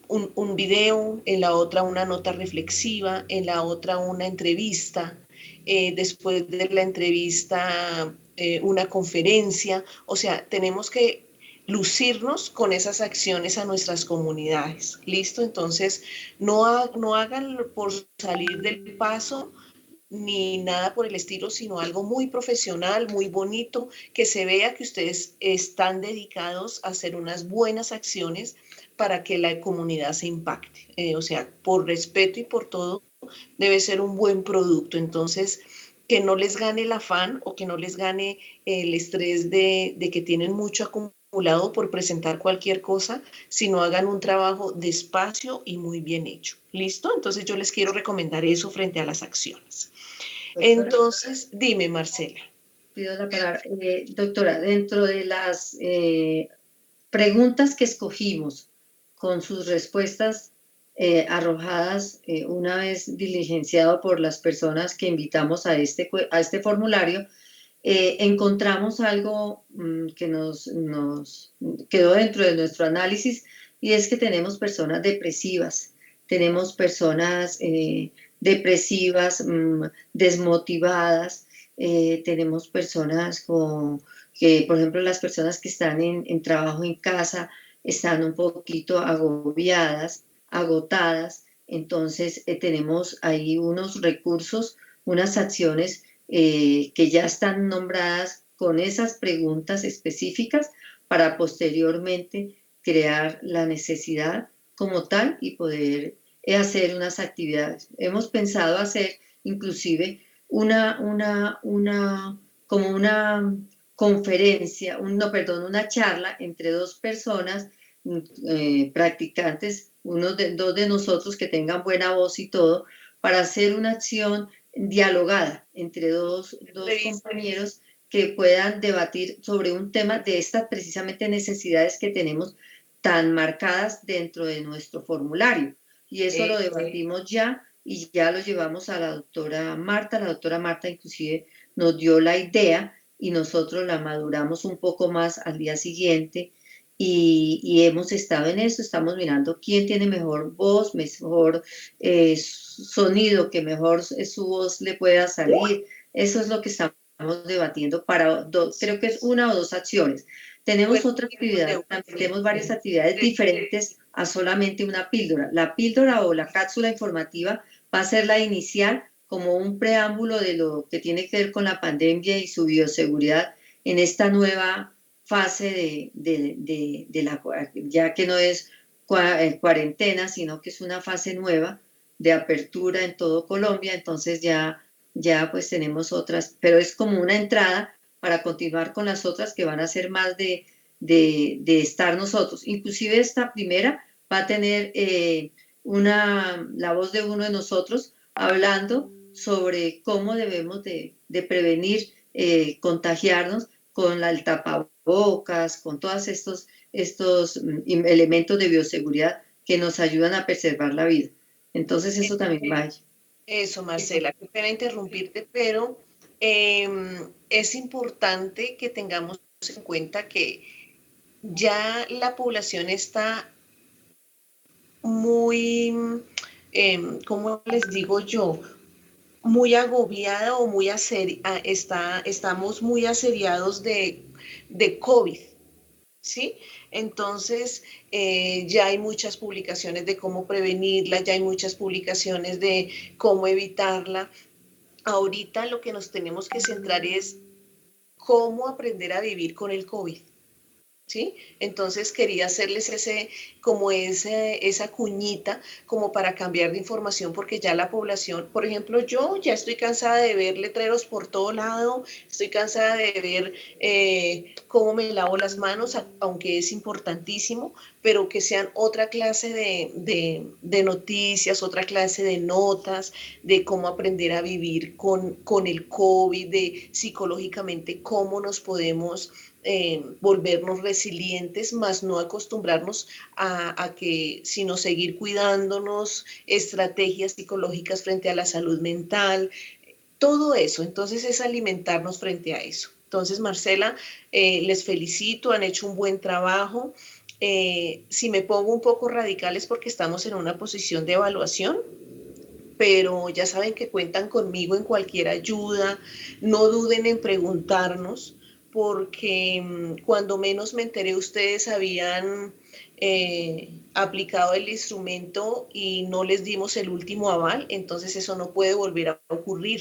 un video, en la otra una nota reflexiva, en la otra una entrevista, después de la entrevista una conferencia. O sea, tenemos que lucirnos con esas acciones a nuestras comunidades. ¿Listo? Entonces, no hagan por salir del paso ni nada por el estilo, sino algo muy profesional, muy bonito, que se vea que ustedes están dedicados a hacer unas buenas acciones para que la comunidad se impacte. O sea, por respeto y por todo, debe ser un buen producto. Entonces, que no les gane el afán o que no les gane el estrés de que tienen mucho acumulado por presentar cualquier cosa, sino hagan un trabajo despacio y muy bien hecho. ¿Listo? Entonces yo les quiero recomendar eso frente a las acciones. Doctora, entonces, dime, Marcela. Pido la palabra. Doctora, dentro de las preguntas que escogimos con sus respuestas arrojadas una vez diligenciado por las personas que invitamos a este formulario, encontramos algo que nos quedó dentro de nuestro análisis, y es que tenemos personas depresivas, tenemos personas depresivas, desmotivadas, tenemos personas que, por ejemplo, las personas que están en trabajo en casa están un poquito agobiadas, agotadas. Entonces tenemos ahí unos recursos, unas acciones que ya están nombradas con esas preguntas específicas para posteriormente crear la necesidad como tal y poder hacer unas actividades. Hemos pensado hacer inclusive una conferencia, una charla entre dos personas practicantes, dos de nosotros que tengan buena voz y todo, para hacer una acción dialogada entre dos compañeros que puedan debatir sobre un tema de estas precisamente necesidades que tenemos tan marcadas dentro de nuestro formulario. Y eso lo debatimos ya y ya lo llevamos a la doctora Marta. La doctora Marta inclusive nos dio la idea y nosotros la maduramos un poco más al día siguiente y hemos estado en eso, estamos mirando quién tiene mejor voz, mejor sonido, que mejor su voz le pueda salir. Eso es lo que estamos debatiendo para creo que es una o dos acciones. Tenemos otra actividad, tenemos varias actividades diferentes a solamente una píldora. La píldora o la cápsula informativa va a ser la inicial como un preámbulo de lo que tiene que ver con la pandemia y su bioseguridad en esta nueva fase ya que no es cuarentena, sino que es una fase nueva de apertura en todo Colombia. Entonces ya pues tenemos otras, pero es como una entrada para continuar con las otras que van a ser más de estar nosotros. Inclusive esta primera va a tener la voz de uno de nosotros hablando sobre cómo debemos de prevenir contagiarnos con el tapabocas, con todos estos elementos de bioseguridad que nos ayudan a preservar la vida. Entonces eso también va. Eso, Marcela, qué pena interrumpirte, pero es importante que tengamos en cuenta que ya la población está muy, ¿cómo les digo yo? Muy agobiada o muy estamos muy asediados de COVID, ¿sí? Entonces, ya hay muchas publicaciones de cómo prevenirla, ya hay muchas publicaciones de cómo evitarla. Ahorita lo que nos tenemos que centrar es cómo aprender a vivir con el COVID, ¿sí? Entonces quería hacerles esa cuñita como para cambiar de información, porque ya la población, por ejemplo, yo ya estoy cansada de ver letreros por todo lado, estoy cansada de ver cómo me lavo las manos, aunque es importantísimo, pero que sean otra clase de noticias, otra clase de notas, de cómo aprender a vivir con el COVID, de psicológicamente cómo nos podemos volvernos resilientes, más no acostumbrarnos a que, sino seguir cuidándonos, estrategias psicológicas frente a la salud mental, todo eso. Entonces es alimentarnos frente a eso. Entonces, Marcela, les felicito, han hecho un buen trabajo. Si me pongo un poco radical es porque estamos en una posición de evaluación, pero ya saben que cuentan conmigo en cualquier ayuda, no duden en preguntarnos, porque cuando menos me enteré ustedes habían aplicado el instrumento y no les dimos el último aval, entonces eso no puede volver a ocurrir.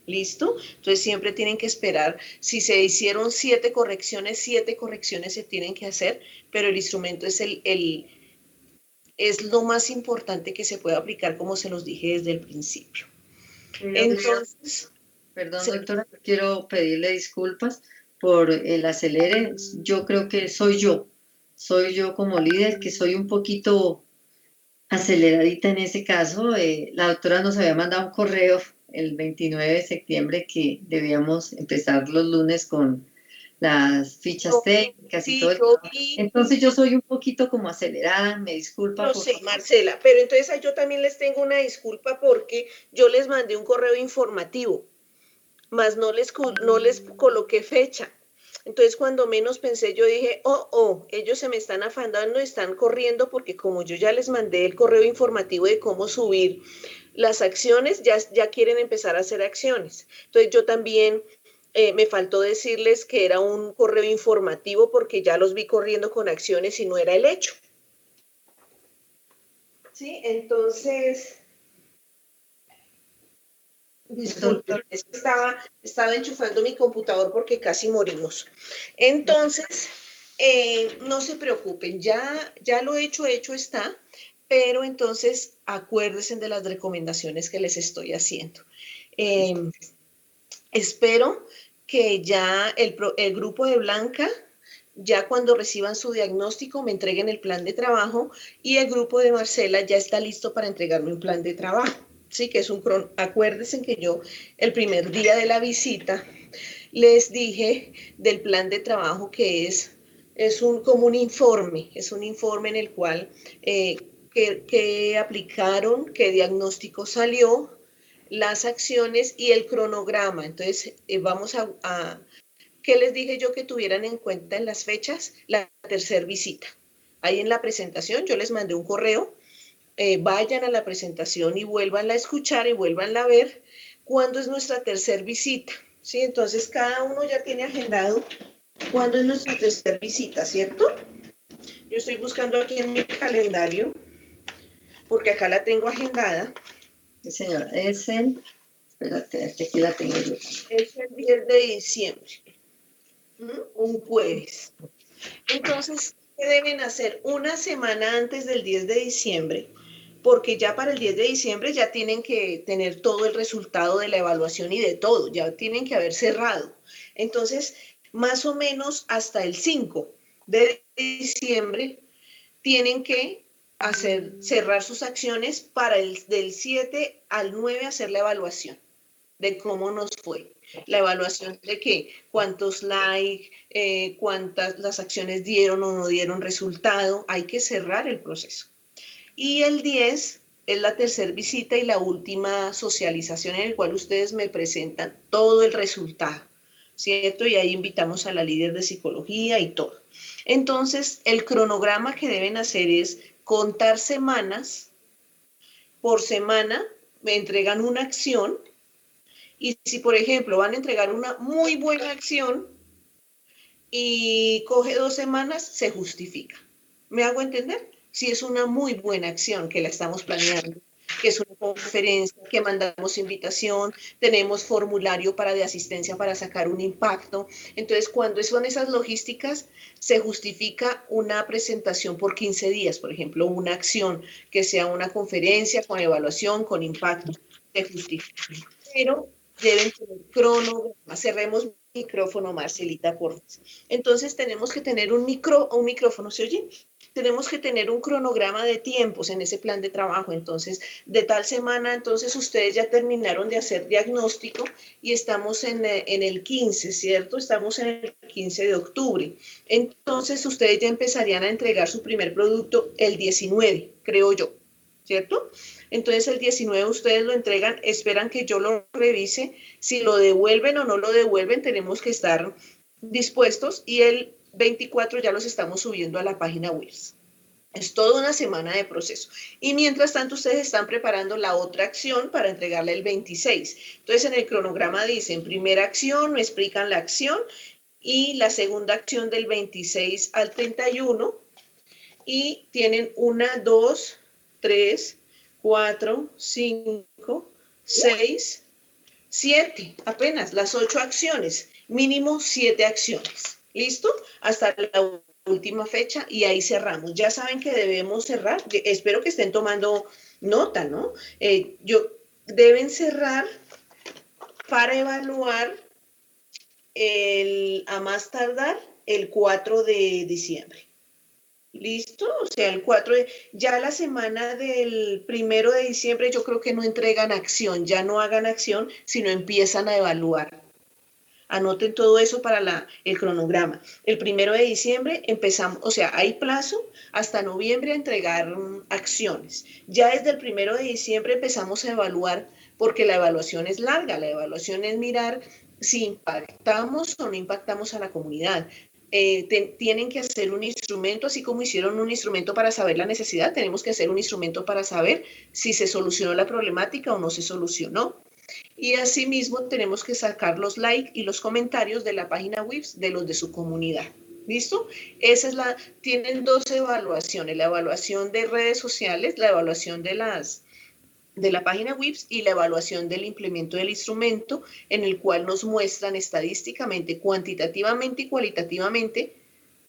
¿Listo? Entonces siempre tienen que esperar. Si se hicieron 7 correcciones se tienen que hacer, pero el instrumento es lo más importante que se puede aplicar, como se los dije desde el principio. Entonces, perdón, doctora, quiero pedirle disculpas por el acelere. Yo creo que soy yo como líder, que soy un poquito aceleradita en ese caso. La doctora nos había mandado un correo el 29 de septiembre que debíamos empezar los lunes con las fichas técnicas y todo eso. Entonces yo soy un poquito como acelerada, me disculpa. No sé, Marcela, pero entonces yo también les tengo una disculpa porque yo les mandé un correo informativo, más no les coloqué fecha. Entonces, cuando menos pensé, yo dije, ellos se me están afanando, están corriendo, porque como yo ya les mandé el correo informativo de cómo subir las acciones, ya quieren empezar a hacer acciones. Entonces, yo también me faltó decirles que era un correo informativo porque ya los vi corriendo con acciones y no era el hecho. Sí, entonces... Disculpen, es que estaba enchufando mi computador porque casi morimos. Entonces, no se preocupen, ya lo hecho está, pero entonces acuérdense de las recomendaciones que les estoy haciendo. Espero que ya el grupo de Blanca, ya cuando reciban su diagnóstico, me entreguen el plan de trabajo, y el grupo de Marcela ya está listo para entregarme un plan de trabajo. Sí, que es acuérdense que yo el primer día de la visita les dije del plan de trabajo, que es como un informe, es un informe en el cual que aplicaron, qué diagnóstico salió, las acciones y el cronograma. Entonces vamos a ¿qué les dije yo que tuvieran en cuenta en las fechas? La tercera visita. Ahí en la presentación yo les mandé un correo. Vayan a la presentación y vuélvanla a escuchar y vuélvanla a ver cuándo es nuestra tercera visita, ¿sí? Entonces cada uno ya tiene agendado cuándo es nuestra tercera visita, ¿cierto? Yo estoy buscando aquí en mi calendario porque acá la tengo agendada. Sí, señora, es el Espérate, aquí la tengo yo. Es el 10 de diciembre, un jueves. Entonces, ¿qué deben hacer? Una semana antes del 10 de diciembre, porque ya para el 10 de diciembre ya tienen que tener todo el resultado de la evaluación y de todo, ya tienen que haber cerrado. Entonces, más o menos hasta el 5 de diciembre tienen que cerrar sus acciones para del 7 al 9 hacer la evaluación de cómo nos fue. La evaluación de qué, cuántos likes, cuántas las acciones dieron o no dieron resultado. Hay que cerrar el proceso. Y el 10 es la tercera visita y la última socialización en el cual ustedes me presentan todo el resultado, ¿cierto? Y ahí invitamos a la líder de psicología y todo. Entonces, el cronograma que deben hacer es contar semanas. Por semana me entregan una acción. Y si, por ejemplo, van a entregar una muy buena acción y coge 2 semanas, se justifica. ¿Me hago entender? Si es una muy buena acción que la estamos planeando, que es una conferencia, que mandamos invitación, tenemos formulario de asistencia para sacar un impacto. Entonces, cuando son esas logísticas, se justifica una presentación por 15 días, por ejemplo, una acción que sea una conferencia con evaluación, con impacto, se justifica. Pero deben tener cronograma. Cerremos micrófono, Marcelita, por favor. Entonces tenemos que tener un micrófono, ¿se oye? Tenemos que tener un cronograma de tiempos en ese plan de trabajo. Entonces, de tal semana, entonces ustedes ya terminaron de hacer diagnóstico y estamos en el 15, ¿cierto? Estamos en el 15 de octubre. Entonces, ustedes ya empezarían a entregar su primer producto el 19, creo yo, ¿cierto? Entonces el 19 ustedes lo entregan, esperan que yo lo revise, si lo devuelven o no lo devuelven, tenemos que estar dispuestos y el 24 ya los estamos subiendo a la página web. Es toda una semana de proceso. Y mientras tanto ustedes están preparando la otra acción para entregarla el 26. Entonces en el cronograma dicen primera acción, me explican la acción y la segunda acción del 26 al 31 y tienen 1, 2, 3, 4, 5, 6, 7, apenas las 8 acciones, mínimo 7 acciones. ¿Listo? Hasta la última fecha y ahí cerramos. Ya saben que debemos cerrar. Espero que estén tomando nota, ¿no? Deben cerrar para evaluar a más tardar el 4 de diciembre. ¿Listo? O sea, el 4 ya la semana del 1 de diciembre yo creo que no entregan acción, ya no hagan acción, sino empiezan a evaluar. Anoten todo eso para el cronograma. El 1 de diciembre empezamos, o sea, hay plazo hasta noviembre a entregar acciones. Ya desde el 1 de diciembre empezamos a evaluar porque la evaluación es larga, la evaluación es mirar si impactamos o no impactamos a la comunidad. Tienen que hacer un instrumento, así como hicieron un instrumento para saber la necesidad, tenemos que hacer un instrumento para saber si se solucionó la problemática o no se solucionó. Y asimismo tenemos que sacar los likes y los comentarios de la página web de los de su comunidad. ¿Listo? Tienen 2 evaluaciones, la evaluación de redes sociales, la evaluación de la página web y la evaluación del implemento del instrumento en el cual nos muestran estadísticamente, cuantitativamente y cualitativamente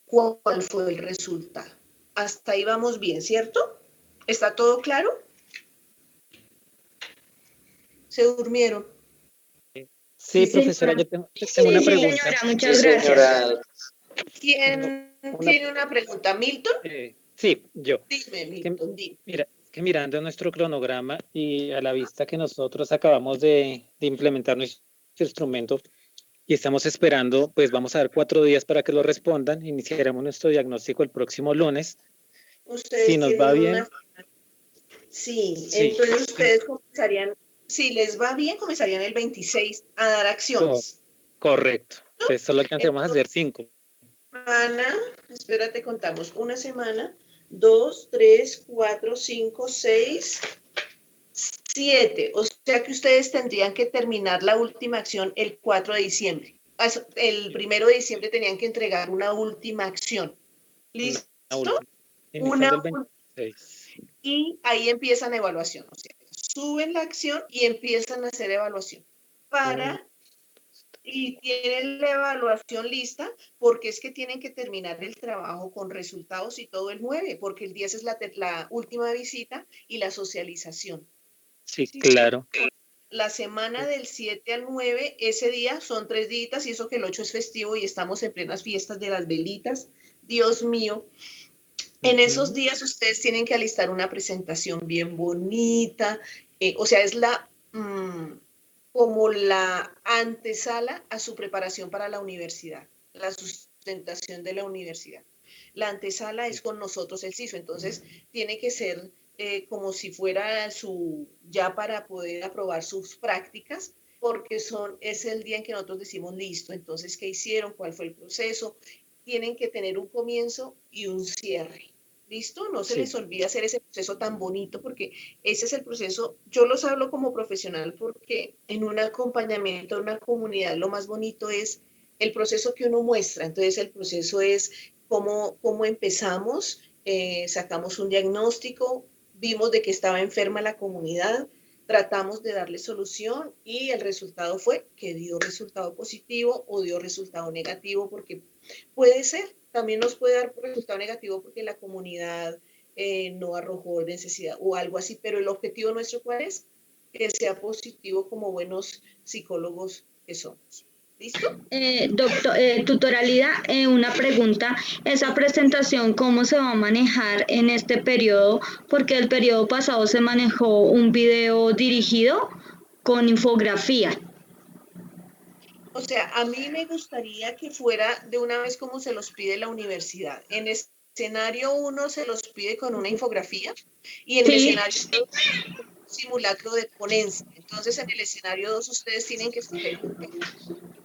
cuál fue el resultado. Hasta ahí vamos bien, ¿cierto? ¿Está todo claro? ¿Se durmieron? Sí, profesora, yo tengo una pregunta. Señora, muchas gracias. ¿Quién tiene una pregunta? ¿Milton? Sí, yo. Dime, Milton, dime. Mira, que mirando nuestro cronograma y a la vista que nosotros acabamos de implementar nuestro instrumento y estamos esperando, pues vamos a dar 4 días para que lo respondan, iniciaremos nuestro diagnóstico el próximo lunes. Ustedes si nos va bien. Sí, entonces ustedes comenzarían, si les va bien, comenzarían el 26 a dar acciones. Correcto. Entonces solo alcanzamos a hacer 5. Espérate, contamos. Una semana, 2, 3, 4, 5, 6, 7. O sea que ustedes tendrían que terminar la última acción el 4 de diciembre. El 1 de diciembre tenían que entregar una última acción. ¿Listo? Una última. Y ahí empiezan la evaluación. O sea, suben la acción y empiezan a hacer evaluación. Y tienen la evaluación lista porque es que tienen que terminar el trabajo con resultados y todo el 9, porque el 10 es la última visita y la socialización. Sí, claro. La semana del 7 al 9, ese día son 3 días y eso que el 8 es festivo y estamos en plenas fiestas de las velitas. Dios mío. En esos días ustedes tienen que alistar una presentación bien bonita, o sea, es como la antesala a su preparación para la universidad, la sustentación de la universidad. La antesala es con nosotros el CISO, entonces tiene que ser como si fuera ya para poder aprobar sus prácticas, porque es el día en que nosotros decimos listo, entonces, ¿qué hicieron? ¿Cuál fue el proceso? Tienen que tener un comienzo y un cierre. ¿Listo? No se les olvide hacer ese proceso tan bonito porque ese es el proceso. Yo los hablo como profesional porque en un acompañamiento a una comunidad lo más bonito es el proceso que uno muestra. Entonces el proceso es cómo empezamos, sacamos un diagnóstico, vimos de que estaba enferma la comunidad, tratamos de darle solución y el resultado fue que dio resultado positivo o dio resultado negativo porque puede ser. También nos puede dar resultado negativo porque la comunidad no arrojó necesidad o algo así, pero el objetivo nuestro, ¿cuál es? Que sea positivo como buenos psicólogos que somos. ¿Listo? Tutoralidad, una pregunta. ¿Esa presentación cómo se va a manejar en este periodo? Porque el periodo pasado se manejó un video dirigido con infografía. O sea, a mí me gustaría que fuera de una vez como se los pide la universidad. En escenario 1 se los pide con una infografía y en el escenario 2 un simulacro de ponencia. Entonces, en el escenario 2 ustedes tienen que escoger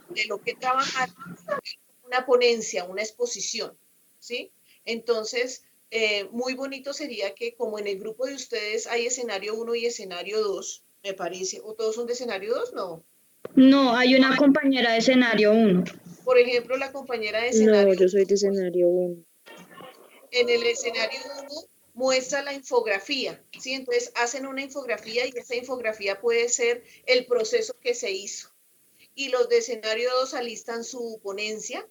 de lo que trabajar, una ponencia, una exposición, ¿sí? Entonces, muy bonito sería que como en el grupo de ustedes hay escenario 1 y escenario 2, me parece, ¿o todos son de escenario 2? No. No, hay una compañera de escenario 1. Por ejemplo, la compañera de escenario 1. No, yo soy de escenario 1. En el escenario 1 muestra la infografía, ¿sí? Entonces hacen una infografía y esa infografía puede ser el proceso que se hizo. Y los de escenario 2 alistan su ponencia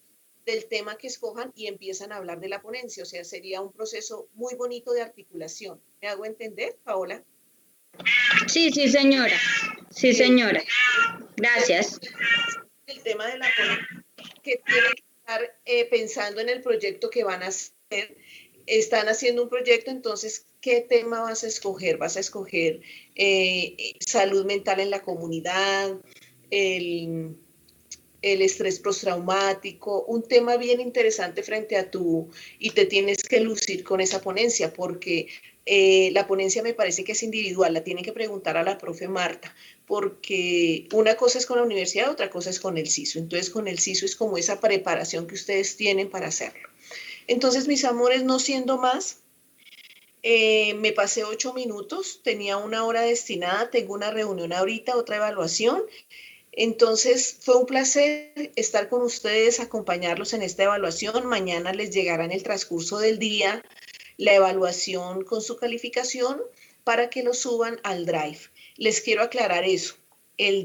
del tema que escojan y empiezan a hablar de la ponencia. O sea, sería un proceso muy bonito de articulación. ¿Me hago entender, Paola? Sí, señora. Sí, señora. Gracias. El tema de la ponencia, que tiene que estar pensando en el proyecto que van a hacer. Están haciendo un proyecto, entonces, ¿qué tema vas a escoger? ¿Vas a escoger salud mental en la comunidad, el estrés postraumático, un tema bien interesante frente a y te tienes que lucir con esa ponencia, porque la ponencia me parece que es individual, la tienen que preguntar a la profe Marta, porque una cosa es con la universidad, otra cosa es con el CISO. Entonces, con el CISO es como esa preparación que ustedes tienen para hacerlo. Entonces, mis amores, no siendo más, me pasé 8 minutos, tenía 1 hora destinada, tengo una reunión ahorita, otra evaluación. Entonces, fue un placer estar con ustedes, acompañarlos en esta evaluación. Mañana les llegará en el transcurso del día la evaluación con su calificación para que lo suban al Drive. Les quiero aclarar eso.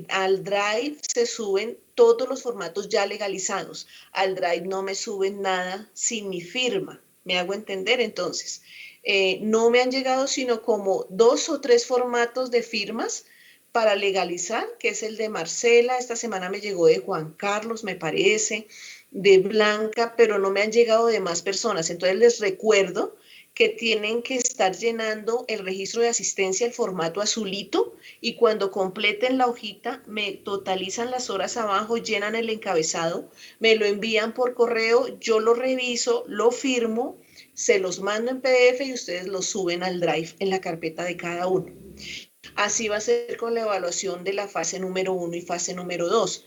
Al Drive se suben todos los formatos ya legalizados. Al Drive no me suben nada sin mi firma. ¿Me hago entender? Entonces, no me han llegado sino como 2 o 3 formatos de firmas para legalizar, que es el de Marcela. Esta semana me llegó de Juan Carlos, me parece, de Blanca, pero no me han llegado de más personas. Entonces les recuerdo que tienen que estar llenando el registro de asistencia, el formato azulito, y cuando completen la hojita, me totalizan las horas abajo, llenan el encabezado, me lo envían por correo, yo lo reviso, lo firmo, se los mando en PDF y ustedes lo suben al Drive en la carpeta de cada uno. Así va a ser con la evaluación de la fase número 1 y fase número 2.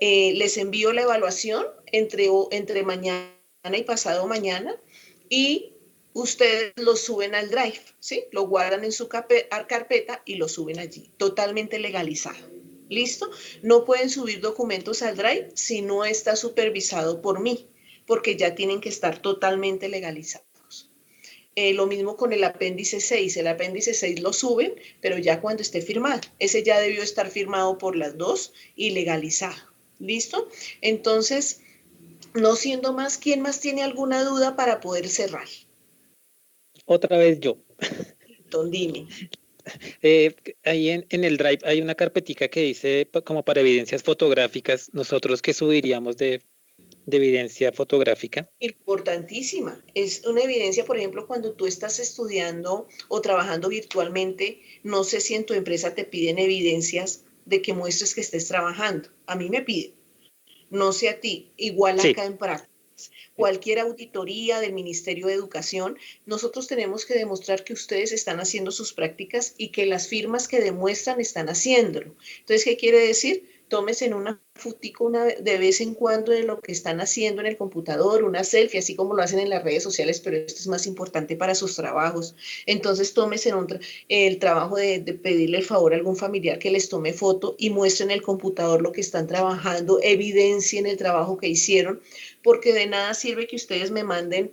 Les envío la evaluación entre mañana y pasado mañana y ustedes lo suben al Drive, ¿sí? Lo guardan en su carpeta y lo suben allí, totalmente legalizado. ¿Listo? No pueden subir documentos al Drive si no está supervisado por mí, porque ya tienen que estar totalmente legalizados. Lo mismo con el apéndice 6. El apéndice 6 lo suben, pero ya cuando esté firmado. Ese ya debió estar firmado por las dos y legalizado. ¿Listo? Entonces, no siendo más, ¿quién más tiene alguna duda para poder cerrar? Otra vez yo. Don, dime. Ahí en el Drive hay una carpetica que dice como para evidencias fotográficas. ¿Nosotros qué subiríamos de evidencia fotográfica? Importantísima. Es una evidencia, por ejemplo, cuando tú estás estudiando o trabajando virtualmente, no sé si en tu empresa te piden evidencias de que muestres que estés trabajando. A mí me piden, no sé a ti, igual acá en prácticas. Cualquier auditoría del Ministerio de Educación, nosotros tenemos que demostrar que ustedes están haciendo sus prácticas y que las firmas que demuestran están haciéndolo. Entonces, ¿qué quiere decir? Tómese en una fotico de vez en cuando de lo que están haciendo en el computador, una selfie, así como lo hacen en las redes sociales, pero esto es más importante para sus trabajos. Entonces, tómese el trabajo de pedirle el favor a algún familiar que les tome foto y muestren en el computador lo que están trabajando, evidencien el trabajo que hicieron, porque de nada sirve que ustedes me manden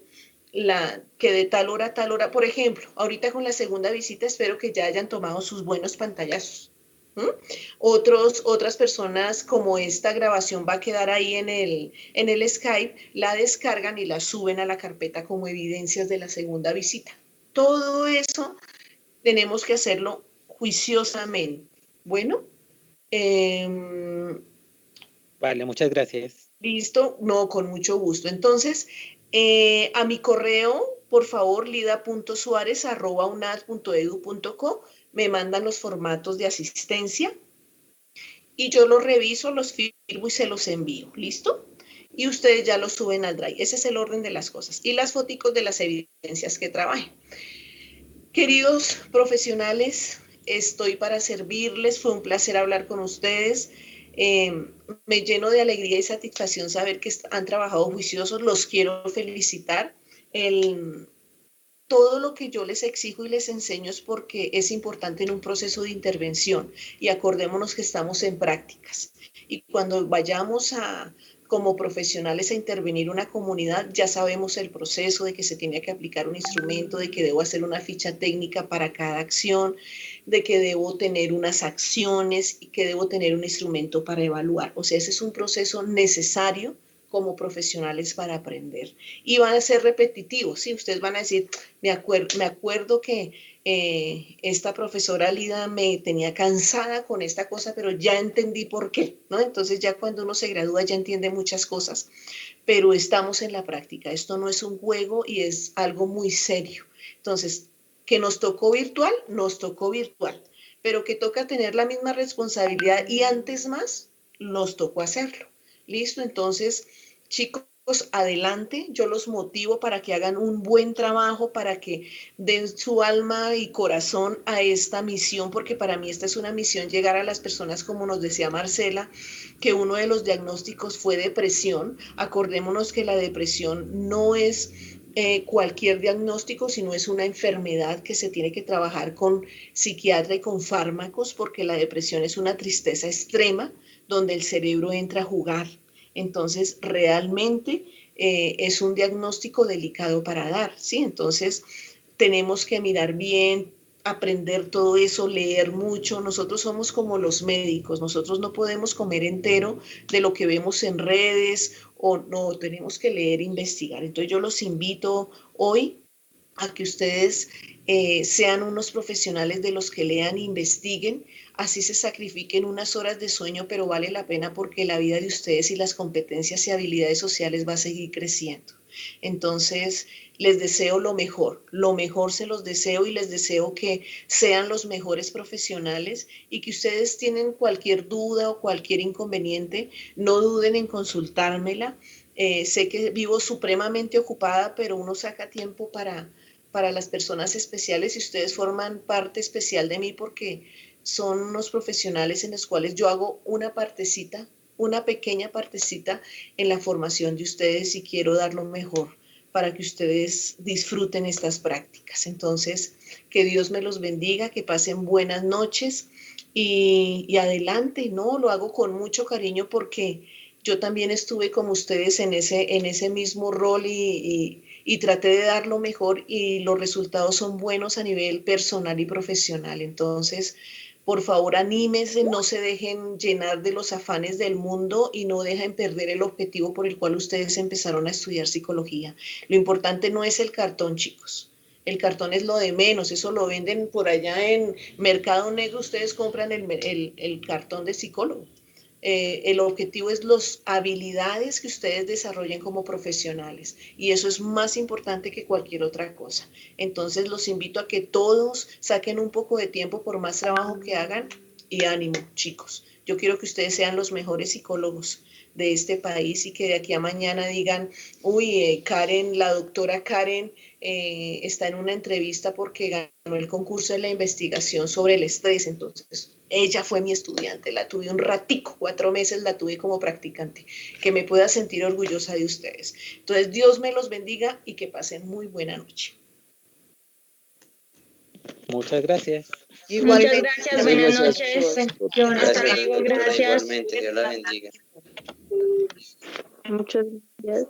que de tal hora a tal hora, por ejemplo, ahorita con la segunda visita espero que ya hayan tomado sus buenos pantallazos. Otras personas, como esta grabación va a quedar ahí en el Skype, la descargan y la suben a la carpeta como evidencias de la segunda visita. Todo eso tenemos que hacerlo juiciosamente. Bueno. Vale, muchas gracias. Listo, no, con mucho gusto. Entonces, a mi correo, por favor, lida.suarez@unad.edu.co, me mandan los formatos de asistencia y yo los reviso, los firmo y se los envío. ¿Listo? Y ustedes ya los suben al Drive. Ese es el orden de las cosas. Y las fotos de las evidencias que trabajen. Queridos profesionales, estoy para servirles. Fue un placer hablar con ustedes. Me lleno de alegría y satisfacción saber que han trabajado juiciosos. Los quiero felicitar. Todo lo que yo les exijo y les enseño es porque es importante en un proceso de intervención, y acordémonos que estamos en prácticas. Y cuando vayamos como profesionales a intervenir una comunidad, ya sabemos el proceso de que se tiene que aplicar un instrumento, de que debo hacer una ficha técnica para cada acción, de que debo tener unas acciones y que debo tener un instrumento para evaluar. O sea, ese es un proceso necesario como profesionales para aprender. Y van a ser repetitivos, ¿sí? Ustedes van a decir, me acuerdo que esta profesora Lida me tenía cansada con esta cosa, pero ya entendí por qué, ¿no? Entonces ya cuando uno se gradúa ya entiende muchas cosas, pero estamos en la práctica. Esto no es un juego y es algo muy serio. Entonces, que nos tocó virtual, pero que toca tener la misma responsabilidad y antes más, nos tocó hacerlo. ¿Listo? Entonces, chicos, adelante, yo los motivo para que hagan un buen trabajo, para que den su alma y corazón a esta misión, porque para mí esta es una misión, llegar a las personas, como nos decía Marcela, que uno de los diagnósticos fue depresión. Acordémonos que la depresión no es cualquier diagnóstico, sino es una enfermedad que se tiene que trabajar con psiquiatra y con fármacos, porque la depresión es una tristeza extrema donde el cerebro entra a jugar. Entonces, realmente es un diagnóstico delicado para dar, ¿sí? Entonces, tenemos que mirar bien, aprender todo eso, leer mucho. Nosotros somos como los médicos, nosotros no podemos comer entero de lo que vemos en redes, o no, tenemos que leer e investigar. Entonces, yo los invito hoy a que ustedes sean unos profesionales de los que lean e investiguen, así se sacrifiquen unas horas de sueño, pero vale la pena porque la vida de ustedes y las competencias y habilidades sociales va a seguir creciendo. Entonces, les deseo lo mejor se los deseo, y les deseo que sean los mejores profesionales, y que ustedes tienen cualquier duda o cualquier inconveniente, no duden en consultármela. Sé que vivo supremamente ocupada, pero uno saca tiempo para las personas especiales, y ustedes forman parte especial de mí porque son unos profesionales en los cuales yo hago una partecita, una pequeña partecita en la formación de ustedes, y quiero dar lo mejor para que ustedes disfruten estas prácticas. Entonces, que Dios me los bendiga, que pasen buenas noches y adelante, ¿no? Lo hago con mucho cariño porque yo también estuve como ustedes en ese mismo rol y y traté de dar lo mejor y los resultados son buenos a nivel personal y profesional. Entonces, por favor, anímense, no se dejen llenar de los afanes del mundo y no dejen perder el objetivo por el cual ustedes empezaron a estudiar psicología. Lo importante no es el cartón, chicos. El cartón es lo de menos, eso lo venden por allá en Mercado Negro, ustedes compran el cartón de psicólogo. El objetivo es las habilidades que ustedes desarrollen como profesionales y eso es más importante que cualquier otra cosa. Entonces los invito a que todos saquen un poco de tiempo por más trabajo que hagan y ánimo, chicos. Yo quiero que ustedes sean los mejores psicólogos de este país y que de aquí a mañana digan, uy, Karen, la doctora Karen está en una entrevista porque ganó el concurso de la investigación sobre el estrés, entonces ella fue mi estudiante, la tuve un ratico, 4 meses la tuve como practicante, que me pueda sentir orgullosa de ustedes. Entonces, Dios me los bendiga y que pasen muy buena noche. Muchas gracias. Muchas gracias, buenas noches. Gracias, Hasta luego, doctora, gracias. igualmente, Dios la bendiga. Muchas gracias.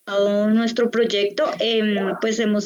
Nuestro proyecto, pues hemos